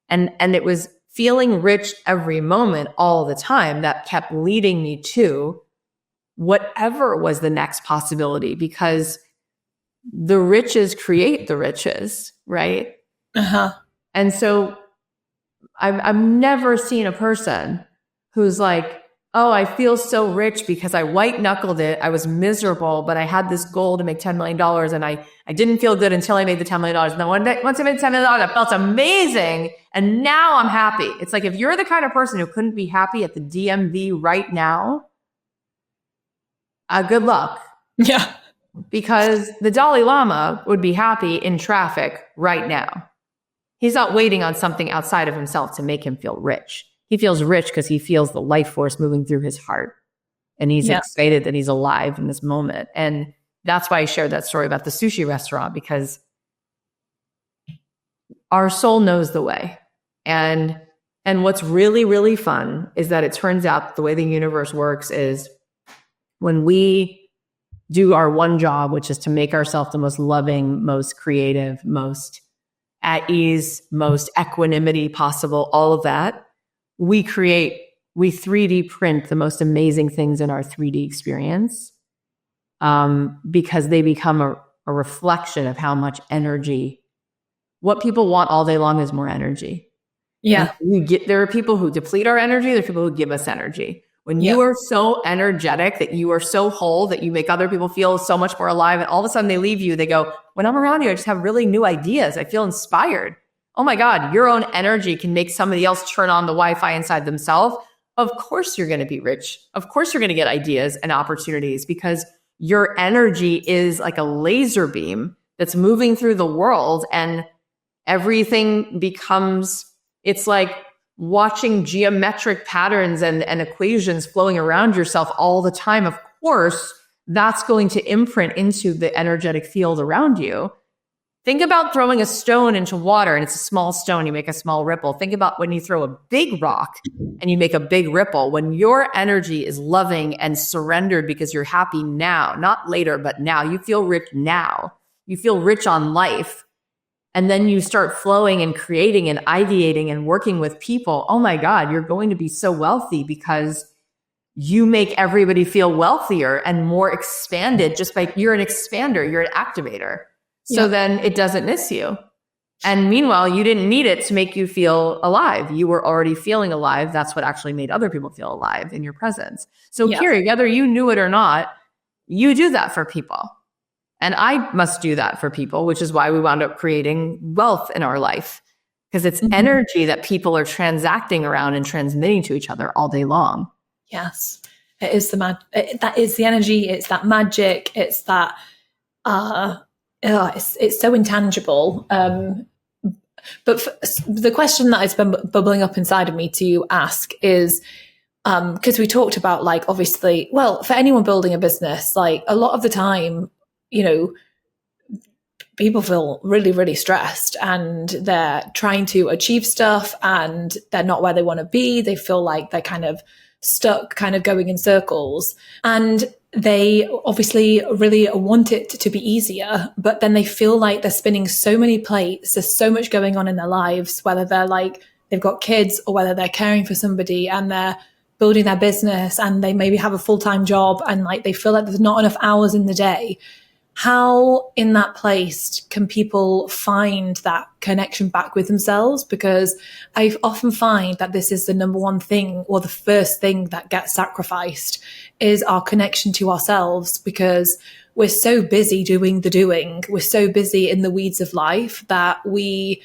And it was feeling rich every moment all the time that kept leading me to whatever was the next possibility, because the riches create the riches, right? And so I've never seen a person who's like, oh, I feel so rich because I white knuckled it. I was miserable, but I had this goal to make $10 million and I didn't feel good until I made the $10 million. And then one day, once I made $10 million, I felt amazing. And now I'm happy. It's like, if you're the kind of person who couldn't be happy at the DMV right now, good luck. Yeah. Because the Dalai Lama would be happy in traffic right now. He's not waiting on something outside of himself to make him feel rich. He feels rich because he feels the life force moving through his heart. And he's excited that he's alive in this moment. And that's why I shared that story about the sushi restaurant, because our soul knows the way. And what's really, really fun is that it turns out the way the universe works is when we do our one job, which is to make ourselves the most loving, most creative, most at ease, most equanimity possible, all of that, we 3D print the most amazing things in our 3D experience, because they become a reflection of how much energy. What people want all day long is more energy. Yeah. There are people who deplete our energy. There are people who give us energy. When you are so energetic, that you are so whole, that you make other people feel so much more alive, and all of a sudden they leave you, they go, when I'm around you, I just have really new ideas. I feel inspired. Oh my God, your own energy can make somebody else turn on the Wi-Fi inside themselves. Of course you're going to be rich. Of course you're going to get ideas and opportunities, because your energy is like a laser beam that's moving through the world, and everything becomes, it's like watching geometric patterns and equations flowing around yourself all the time. Of course, that's going to imprint into the energetic field around you. Think about throwing a stone into water, and it's a small stone, you make a small ripple. Think about when you throw a big rock and you make a big ripple. When your energy is loving and surrendered because you're happy now, not later, but now, you feel rich now. You feel rich on life. And then you start flowing and creating and ideating and working with people. Oh my God, you're going to be so wealthy because you make everybody feel wealthier and more expanded just by, you're an expander, you're an activator. So then it doesn't miss you. And meanwhile, you didn't need it to make you feel alive. You were already feeling alive. That's what actually made other people feel alive in your presence. So Carrie, whether you knew it or not, you do that for people. And I must do that for people, which is why we wound up creating wealth in our life, because it's energy that people are transacting around and transmitting to each other all day long. Yes, it is that is the energy. It's that magic. It's that, it's so intangible. But the question that has been bubbling up inside of me to ask is, because we talked about, like, obviously, well, for anyone building a business, like, a lot of the time, you know, people feel really, really stressed and they're trying to achieve stuff and they're not where they want to be. They feel like they're kind of stuck, kind of going in circles. And they obviously really want it to be easier, but then they feel like they're spinning so many plates. There's so much going on in their lives, whether they're like, they've got kids or whether they're caring for somebody and they're building their business and they maybe have a full-time job and like they feel like there's not enough hours in the day. How in that place can people find that connection back with themselves? Because I often find that this is the number one thing, or the first thing that gets sacrificed, is our connection to ourselves, because we're so busy doing the doing. We're so busy in the weeds of life that we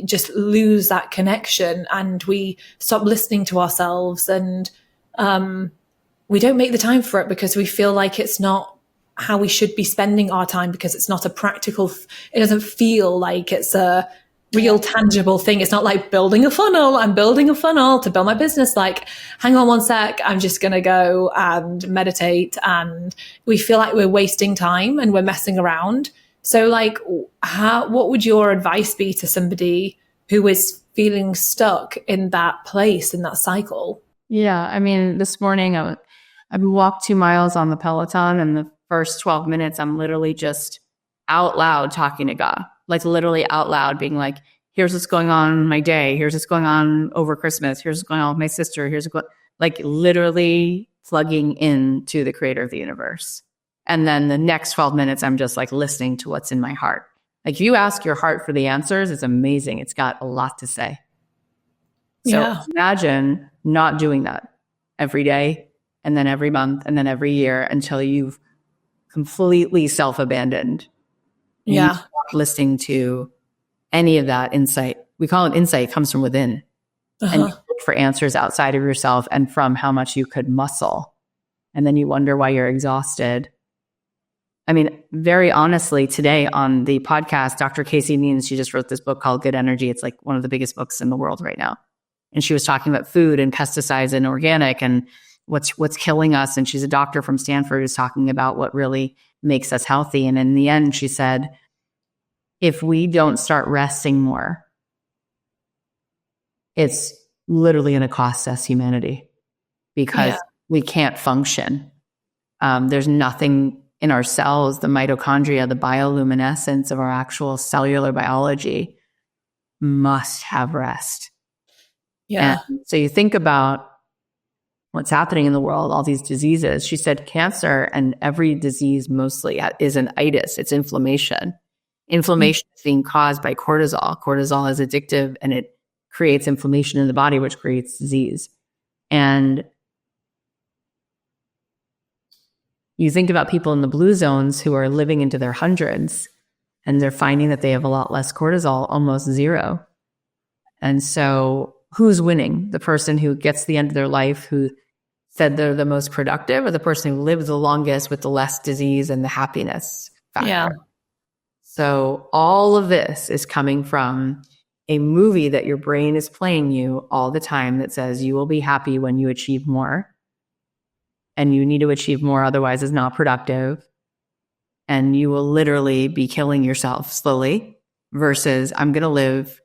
just lose that connection and we stop listening to ourselves, and we don't make the time for it because we feel like it's not how we should be spending our time, because it's not a practical, it doesn't feel like it's a real tangible thing. It's not like building a funnel. I'm building a funnel to build my business. Like, hang on one sec, I'm just going to go and meditate. And we feel like we're wasting time and we're messing around. So like, what would your advice be to somebody who is feeling stuck in that place, in that cycle? Yeah. I mean, this morning I walked 2 miles on the Peloton, and the first 12 minutes, I'm literally just out loud talking to God, like literally out loud being like, here's what's going on in my day. Here's what's going on over Christmas. Here's what's going on with my sister. Like literally plugging into the creator of the universe. And then the next 12 minutes, I'm just like listening to what's in my heart. Like, if you ask your heart for the answers, it's amazing. It's got a lot to say. So imagine not doing that every day, and then every month, and then every year, until you've completely self-abandoned. Yeah. Listening to any of that insight. We call it insight. It comes from within. And you look for answers outside of yourself and from how much you could muscle. And then you wonder why you're exhausted. I mean, very honestly, today on the podcast, Dr. Casey Neens, she just wrote this book called Good Energy. It's like one of the biggest books in the world right now. And she was talking about food and pesticides and organic and what's killing us. And she's a doctor from Stanford who's talking about what really makes us healthy. And in the end, she said, if we don't start resting more, it's literally going to cost us humanity, because we can't function. There's nothing in our cells, the mitochondria, the bioluminescence of our actual cellular biology must have rest. Yeah. And so you think about what's happening in the world, all these diseases. She said cancer and every disease mostly is an itis. It's inflammation. Inflammation is being caused by cortisol. Cortisol is addictive and it creates inflammation in the body, which creates disease. And you think about people in the blue zones who are living into their hundreds, and they're finding that they have a lot less cortisol, almost zero. And so who's winning? The person who gets to the end of their life who said they're the most productive, or the person who lives the longest with the less disease and the happiness factor? Yeah. So all of this is coming from a movie that your brain is playing you all the time that says you will be happy when you achieve more. And you need to achieve more, otherwise it's not productive. And you will literally be killing yourself slowly, versus I'm going to live,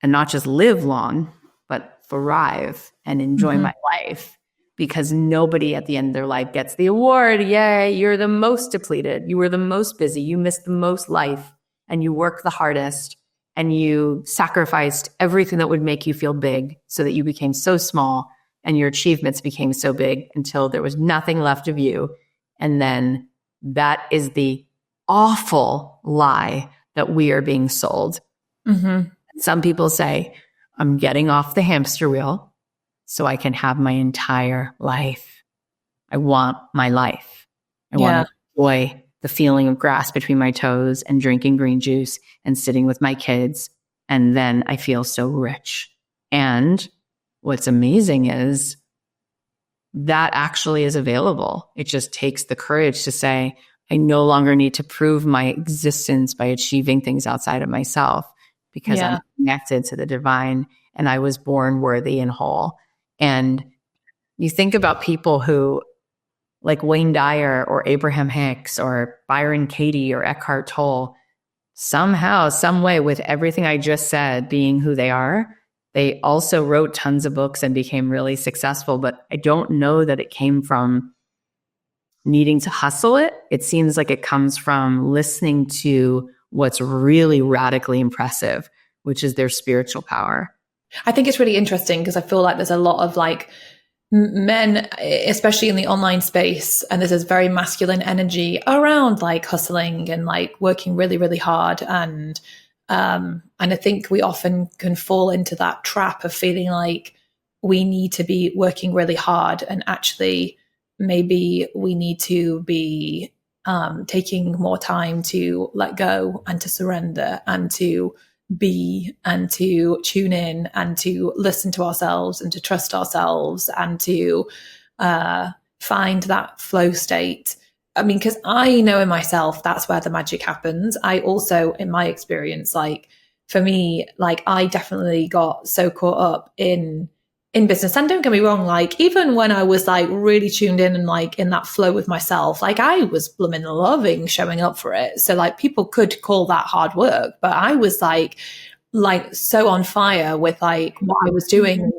and not just live long, but thrive and enjoy my life. Because nobody at the end of their life gets the award. Yay, you're the most depleted. You were the most busy. You missed the most life, and you worked the hardest, and you sacrificed everything that would make you feel big so that you became so small and your achievements became so big until there was nothing left of you. And then that is the awful lie that we are being sold. Some people say, I'm getting off the hamster wheel so I can have my entire life. I want my life. I want to enjoy the feeling of grass between my toes and drinking green juice and sitting with my kids. And then I feel so rich. And what's amazing is that actually is available. It just takes the courage to say, I no longer need to prove my existence by achieving things outside of myself, because I'm connected to the divine and I was born worthy and whole. And you think about people who, like Wayne Dyer or Abraham Hicks or Byron Katie or Eckhart Tolle, somehow, some way, with everything I just said being who they are, they also wrote tons of books and became really successful. But I don't know that it came from needing to hustle it. It seems like it comes from listening to what's really radically impressive, which is their spiritual power. I think it's really interesting because I feel like there's a lot of like men, especially in the online space, and there's this very masculine energy around like hustling and like working really, really hard. And I think we often can fall into that trap of feeling like we need to be working really hard, and actually maybe we need to be taking more time to let go and to surrender and to be and to tune in and to listen to ourselves and to trust ourselves and to find that flow state. I mean, because I know in myself, that's where the magic happens. I also, in my experience, like for me, like I definitely got so caught up in business. And don't get me wrong, like even when I was like really tuned in and like in that flow with myself, like I was blooming loving showing up for it. So like people could call that hard work, but I was like so on fire with like what I was doing. And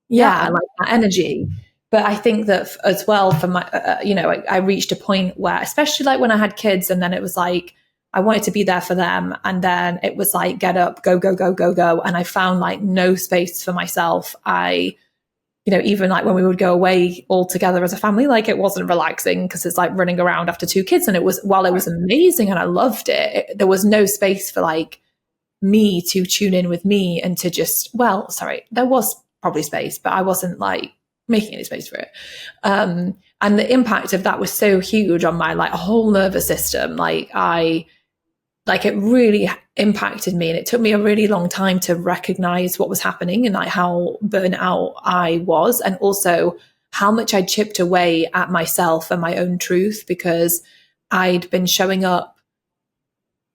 that, like that energy. But I think that as well for my, I reached a point where, especially like when I had kids, and then it was like, I wanted to be there for them. And then it was like, get up, go, go, go, go, go. And I found like no space for myself. Even like when we would go away all together as a family, like it wasn't relaxing because it's like running around after two kids. And while it was amazing and I loved it, there was no space for like me to tune in with me and to just, there was probably space, but I wasn't like making any space for it. And the impact of that was so huge on my like whole nervous system. It really impacted me, and it took me a really long time to recognize what was happening and like how burnt out I was, and also how much I chipped away at myself and my own truth, because I'd been showing up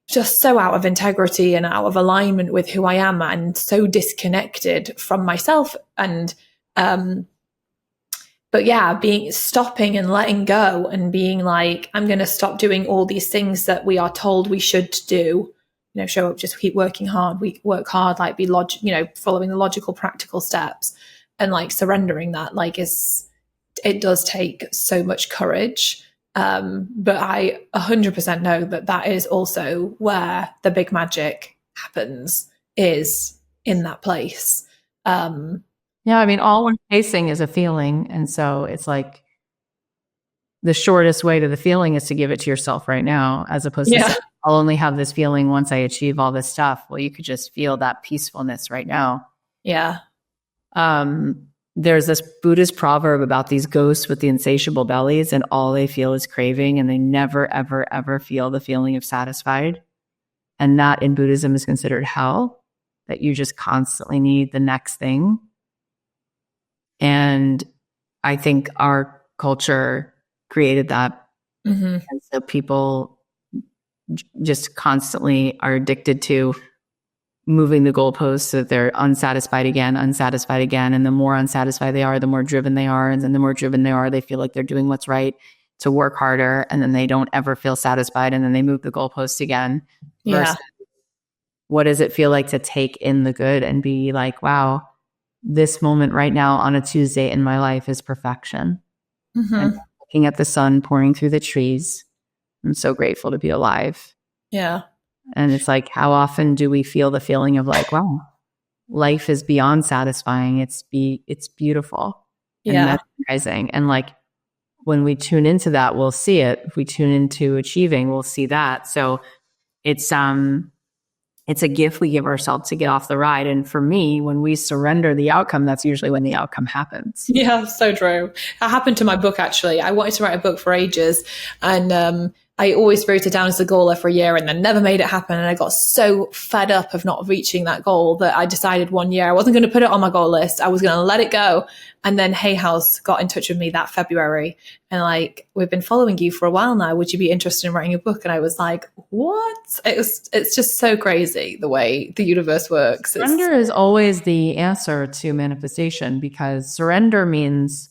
just so out of integrity and out of alignment with who I am, and so disconnected from myself. And stopping and letting go and being like, I'm going to stop doing all these things that we are told we should do. Show up, just keep working hard. We work hard, like be following the logical, practical steps, and like surrendering that. Like it does take so much courage. But I 100% know that is also where the big magic happens, is in that place. Yeah, I mean, all we're chasing is a feeling. And so it's like the shortest way to the feeling is to give it to yourself right now, as opposed to saying, I'll only have this feeling once I achieve all this stuff. Well, you could just feel that peacefulness right now. Yeah. There's this Buddhist proverb about these ghosts with the insatiable bellies, and all they feel is craving, and they never, ever, ever feel the feeling of satisfied. And that in Buddhism is considered hell, that you just constantly need the next thing. And I think our culture created that. Mm-hmm. And so people just constantly are addicted to moving the goalposts so that they're unsatisfied again. And the more unsatisfied they are, the more driven they are. And then the more driven they are, they feel like they're doing what's right to work harder. And then they don't ever feel satisfied. And then they move the goalposts again. Yeah. Versus, what does it feel like to take in the good and be like, wow, this moment right now on a Tuesday in my life is perfection. Mm-hmm. And looking at the sun pouring through the trees, I'm so grateful to be alive. Yeah. And it's like, how often do we feel the feeling of like, wow, life is beyond satisfying. It's beautiful. Yeah. And mesmerizing. And like, when we tune into that, we'll see it. If we tune into achieving, we'll see that. So it's a gift we give ourselves to get off the ride. And for me, when we surrender the outcome, that's usually when the outcome happens. Yeah, so true. That happened to my book, actually. I wanted to write a book for ages. And I always wrote it down as a goal every year and then never made it happen. And I got so fed up of not reaching that goal that I decided one year I wasn't going to put it on my goal list. I was going to let it go. And then Hay House got in touch with me that February and like, we've been following you for a while now. Would you be interested in writing a book? And I was like, what? It's just so crazy the way the universe works. Surrender is always the answer to manifestation, because surrender means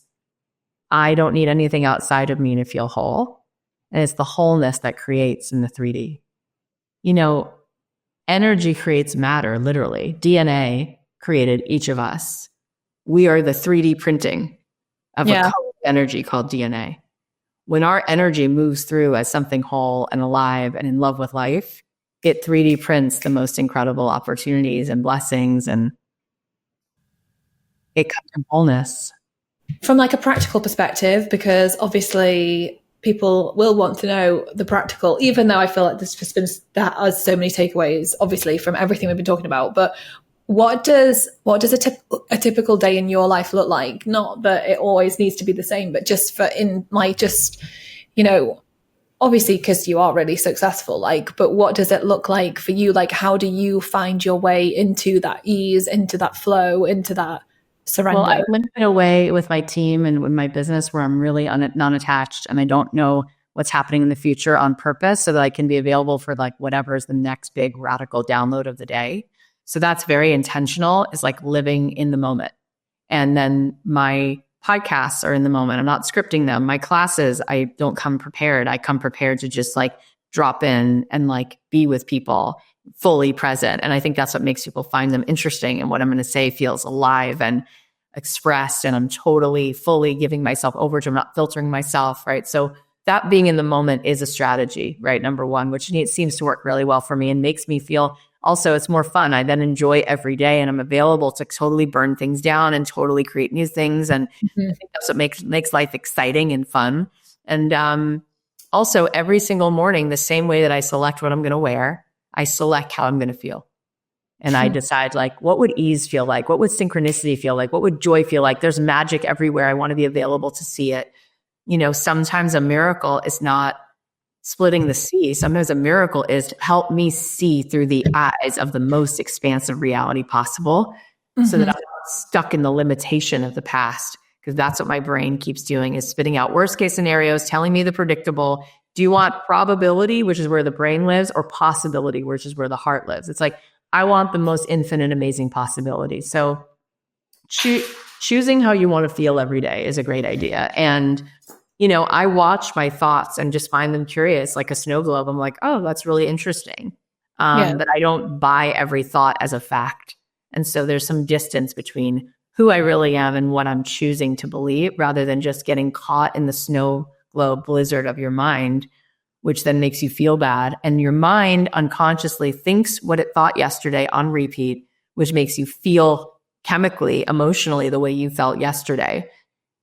I don't need anything outside of me to feel whole. And it's the wholeness that creates in the 3D. You know, energy creates matter, literally. DNA created each of us. We are the 3D printing of a code of energy called DNA. When our energy moves through as something whole and alive and in love with life, it 3D prints the most incredible opportunities and blessings, and it comes from wholeness. From like a practical perspective, because obviously people will want to know the practical, even though I feel like there's just been that has so many takeaways, obviously, from everything we've been talking about. But what does a typical day in your life look like? Not that it always needs to be the same, but just for in like, just, you know, obviously because you are really successful, like, but what does it look like for you? Like, how do you find your way into that ease, into that flow, into that surrender? Well, I went in a way with my team and with my business where I'm really non-attached and I don't know what's happening in the future on purpose, so that I can be available for like whatever is the next big radical download of the day. So that's very intentional, is like living in the moment. And then my podcasts are in the moment. I'm not scripting them. My classes, I don't come prepared. I come prepared to just like drop in and like be with people fully present. And I think that's what makes people find them interesting. And what I'm going to say feels alive and expressed. And I'm totally, fully giving myself over to, I'm not filtering myself, right? So that being in the moment is a strategy, right? Number one, which seems to work really well for me and makes me feel also it's more fun. I then enjoy every day and I'm available to totally burn things down and totally create new things. And I think that's what makes life exciting and fun. And also every single morning, the same way that I select what I'm going to wear, I select how I'm going to feel. And I decide like, what would ease feel like? What would synchronicity feel like? What would joy feel like? There's magic everywhere. I want to be available to see it. You know, sometimes a miracle is not splitting the sea. Sometimes a miracle is to help me see through the eyes of the most expansive reality possible, so that I'm not stuck in the limitation of the past. Because that's what my brain keeps doing, is spitting out worst case scenarios, telling me the predictable. Do you want probability, which is where the brain lives, or possibility, which is where the heart lives? It's like, I want the most infinite, amazing possibility. So choosing how you want to feel every day is a great idea. And you know, I watch my thoughts and just find them curious, like a snow globe. I'm like, oh, that's really interesting. But I don't buy every thought as a fact. And so there's some distance between who I really am and what I'm choosing to believe, rather than just getting caught in the snow globe blizzard of your mind, which then makes you feel bad. And your mind unconsciously thinks what it thought yesterday on repeat, which makes you feel chemically, emotionally the way you felt yesterday.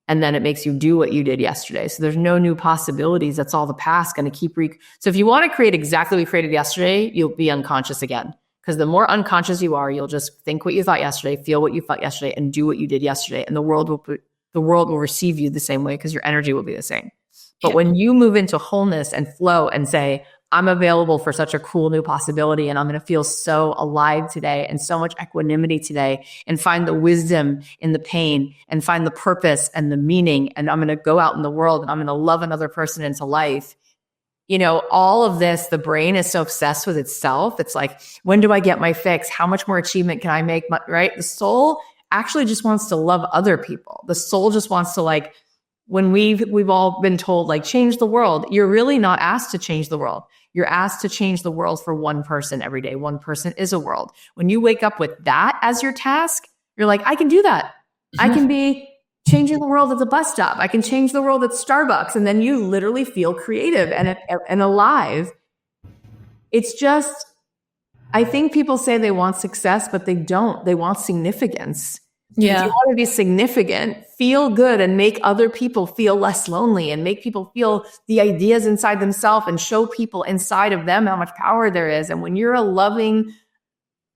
And then it makes you do what you did yesterday. So there's no new possibilities. That's all the past going to keep. So if you want to create exactly what you created yesterday, you'll be unconscious again. Because the more unconscious you are, you'll just think what you thought yesterday, feel what you felt yesterday, and do what you did yesterday. And the world will receive you the same way, because your energy will be the same. But when you move into wholeness and flow and say, I'm available for such a cool new possibility, and I'm going to feel so alive today and so much equanimity today, and find the wisdom in the pain and find the purpose and the meaning, and I'm going to go out in the world and I'm going to love another person into life. You know, all of this, the brain is so obsessed with itself. It's like, when do I get my fix? How much more achievement can I make? Right? The soul actually just wants to love other people. The soul just wants to, like, when we've all been told, like, change the world. You're really not asked to change the world. You're asked to change the world for one person every day. One person is a world. When you wake up with that as your task, you're like, I can do that. I can be changing the world at the bus stop. I can change the world at Starbucks. And then you literally feel creative and alive. It's just, I think people say they want success, but they don't. They want significance. Yeah. If you want to be significant, feel good and make other people feel less lonely, and make people feel the ideas inside themselves, and show people inside of them how much power there is. And when you're a loving,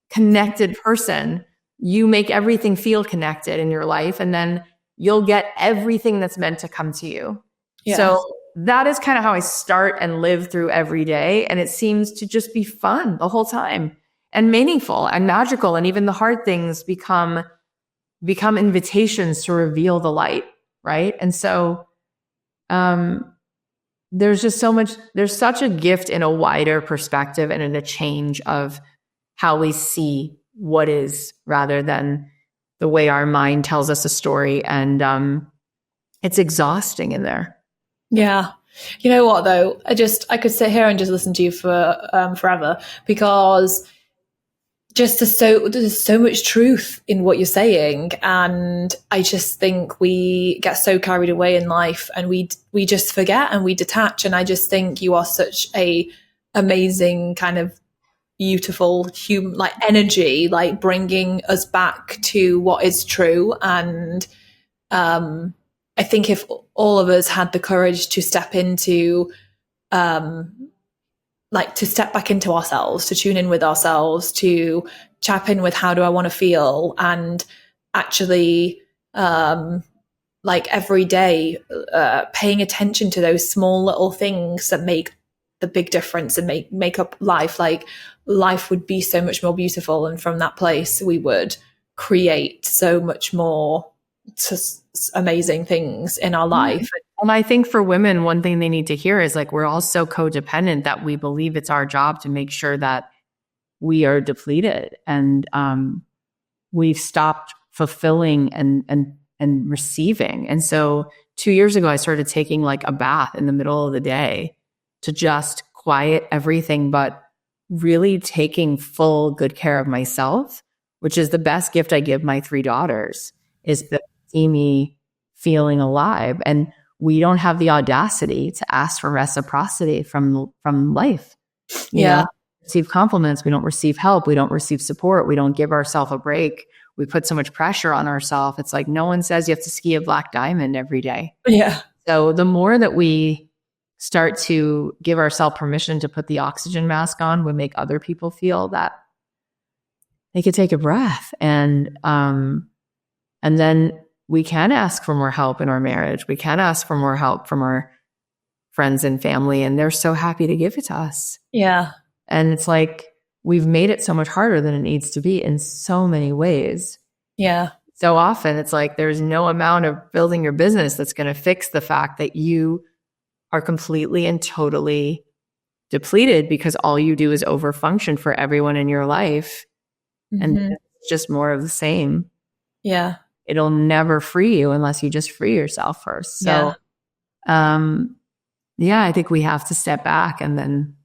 connected person, you make everything feel connected in your life, and then you'll get everything that's meant to come to you. Yeah. So that is kind of how I start and live through every day. And it seems to just be fun the whole time and meaningful and magical. And even the hard things become invitations to reveal the light. Right. And so, there's just there's such a gift in a wider perspective and in a change of how we see what is rather than the way our mind tells us a story. And it's exhausting in there. Yeah. You know what, though? I could sit here and just listen to you for forever, because there's so much truth in what you're saying. And I just think we get so carried away in life, and we just forget and we detach. And I just think you are such a amazing kind of beautiful human, like energy, like bringing us back to what is true. And I think if all of us had the courage to step into, to step back into ourselves, to tune in with ourselves, to chap in with how do I want to feel, and actually, every day, paying attention to those small little things that make the big difference and make up life. Like, life would be so much more beautiful, and from that place, we would create so much more amazing things in our life. And I think for women, one thing they need to hear is like, we're all so codependent that we believe it's our job to make sure that we are depleted, and we've stopped fulfilling and receiving. And so 2 years ago, I started taking like a bath in the middle of the day to just quiet everything, but really taking full good care of myself, which is the best gift I give my 3 daughters, is to see me feeling alive. And we don't have the audacity to ask for reciprocity from life. You know, receive compliments. We don't receive help. We don't receive support. We don't give ourselves a break. We put so much pressure on ourselves. It's like no one says you have to ski a black diamond every day. Yeah. So the more that we start to give ourselves permission to put the oxygen mask on, we make other people feel that they could take a breath. And then we can ask for more help in our marriage. We can ask for more help from our friends and family, and they're so happy to give it to us. Yeah. And it's like, we've made it so much harder than it needs to be in so many ways. Yeah. So often it's like, there's no amount of building your business that's going to fix the fact that you are completely and totally depleted, because all you do is overfunction for everyone in your life. Mm-hmm. And it's just more of the same. Yeah. It'll never free you unless you just free yourself first. So, I think we have to step back and then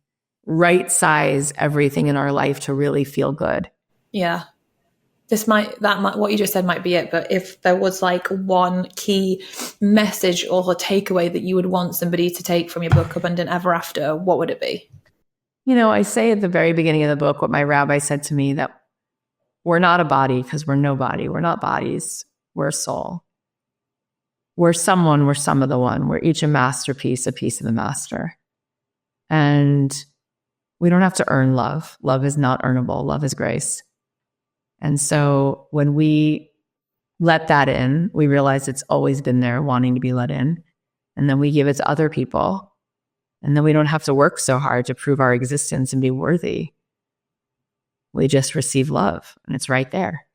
right size everything in our life to really feel good. Yeah. What you just said might be it. But if there was like one key message or a takeaway that you would want somebody to take from your book, Abundant Ever After, what would it be? You know, I say at the very beginning of the book what my rabbi said to me, that we're not a body because we're no body. We're not bodies. We're a soul. We're someone. We're some of the one. We're each a masterpiece, a piece of the master. And we don't have to earn love. Love is not earnable. Love is grace. And so when we let that in, we realize it's always been there, wanting to be let in. And then we give it to other people. And then we don't have to work so hard to prove our existence and be worthy. We just receive love, and it's right there.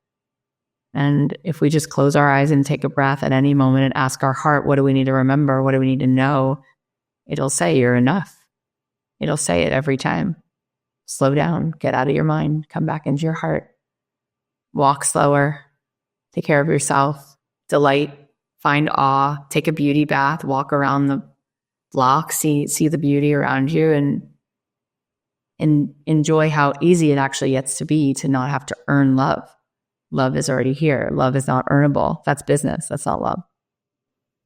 And if we just close our eyes and take a breath at any moment and ask our heart, what do we need to remember? What do we need to know? It'll say you're enough. It'll say it every time. Slow down, get out of your mind, come back into your heart. Walk slower, take care of yourself, delight, find awe, take a beauty bath, walk around the block, see the beauty around you, and enjoy how easy it actually gets to be to not have to earn love. Love is already here. Love is not earnable. That's business. That's not love.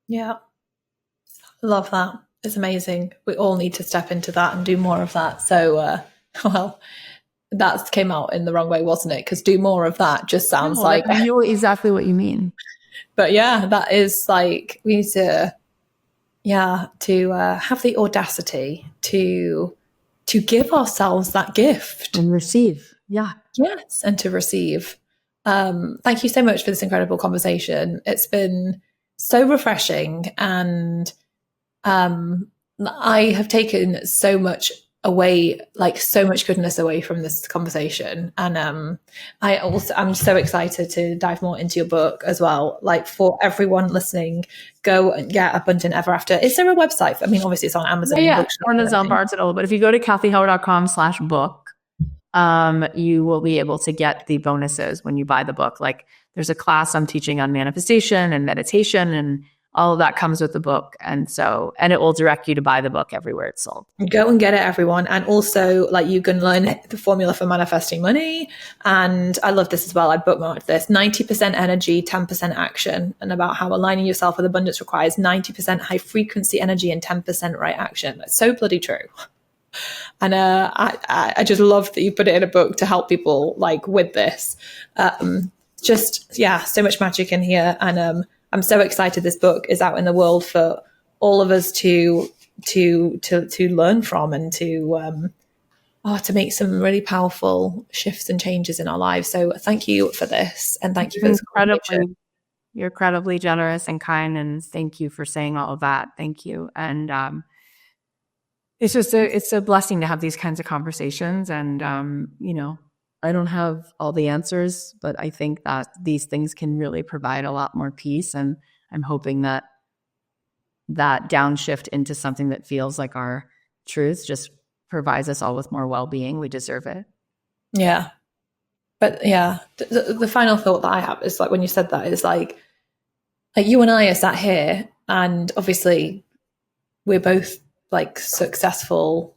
Yeah. Love that. It's amazing. We all need to step into that and do more of that. So, that came out in the wrong way, wasn't it? Because do more of that just sounds like... I know exactly what you mean. But yeah, that is like, we need to, have the audacity to give ourselves that gift. And receive. Yeah. Yes. And to receive. Thank you so much for this incredible conversation. It's been so refreshing, and I have taken so much away, like so much goodness away from this conversation. And I'm so excited to dive more into your book as well. Like, for everyone listening, go and get Abundant Ever After. Is there a website? I mean, obviously it's on Amazon. Yeah, or Amazon, Barnes and Noble. But if you go to cathyheller.com/book, you will be able to get the bonuses when you buy the book. Like, there's a class I'm teaching on manifestation and meditation, and all of that comes with the book. And it will direct you to buy the book everywhere it's sold. Go and get it, everyone. And also, like, you can learn the formula for manifesting money. And I love this as well. I bookmarked this: 90% energy, 10% action, and about how aligning yourself with abundance requires 90% high frequency energy and 10% right action. That's so bloody true. And I just love that you put it in a book to help people, like, with this. So much magic in here. And I'm so excited this book is out in the world for all of us to learn from, and to make some really powerful shifts and changes in our lives. So thank you for this, and thank you for this. You're incredibly generous and kind, and thank you for saying all of that. Thank you. And it's just it's a blessing to have these kinds of conversations. And I don't have all the answers, but I think that these things can really provide a lot more peace. And I'm hoping that downshift into something that feels like our truth just provides us all with more well-being. We deserve it. Yeah. But yeah, the final thought that I have is, like, when you said that, is like you and I are sat here, and obviously we're both, like, successful,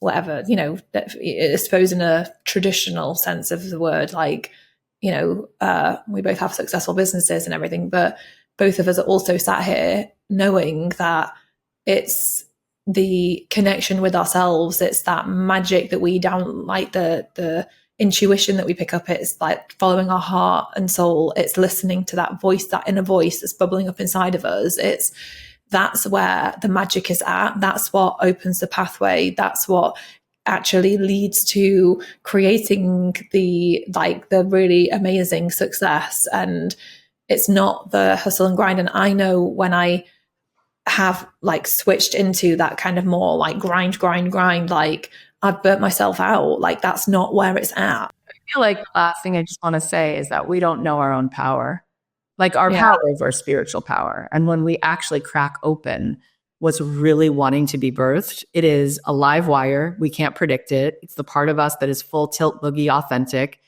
whatever, I suppose in a traditional sense of the word, like, we both have successful businesses and everything, but both of us are also sat here knowing that it's the connection with ourselves. It's that magic that we like the intuition that we pick up. It's like following our heart and soul. It's listening to that voice, that inner voice that's bubbling up inside of us. That's where the magic is at. That's what opens the pathway. That's what actually leads to creating the really amazing success. And it's not the hustle and grind. And I know when I have, like, switched into that kind of more like grind, like, I've burnt myself out. Like, that's not where it's at. I feel like the last thing I just want to say is that we don't know our own power. Like, our power is our spiritual power. And when we actually crack open what's really wanting to be birthed, it is a live wire. We can't predict it. It's the part of us that is full tilt boogie authentic,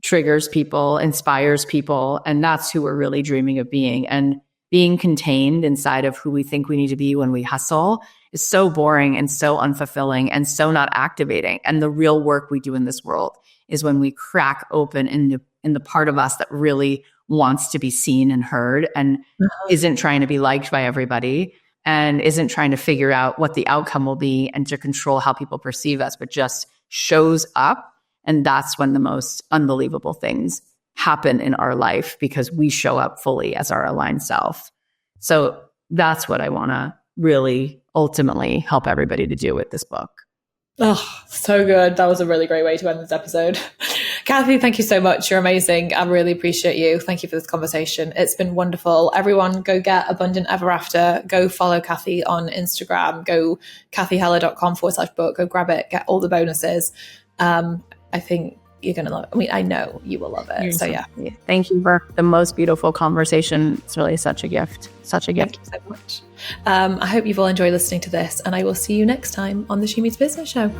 triggers people, inspires people. And that's who we're really dreaming of being. And being contained inside of who we think we need to be when we hustle is so boring and so unfulfilling and so not activating. And the real work we do in this world is when we crack open in the part of us that really wants to be seen and heard, and isn't trying to be liked by everybody, and isn't trying to figure out what the outcome will be and to control how people perceive us, but just shows up. And that's when the most unbelievable things happen in our life, because we show up fully as our aligned self. So that's what I want to really ultimately help everybody to do with this book. Oh, so good. That was a really great way to end this episode. Cathy, thank you so much. You're amazing. I really appreciate you. Thank you for this conversation. It's been wonderful. Everyone, go get Abundant Ever After. Go follow Cathy on Instagram. Go cathyheller.com/book. Go grab it. Get all the bonuses. I think you're going to love it. I mean, I know you will love it. Yeah. Thank you for the most beautiful conversation. It's really such a gift. Such a gift. Thank you so much. I hope you've all enjoyed listening to this, and I will see you next time on the She Meets Business Show.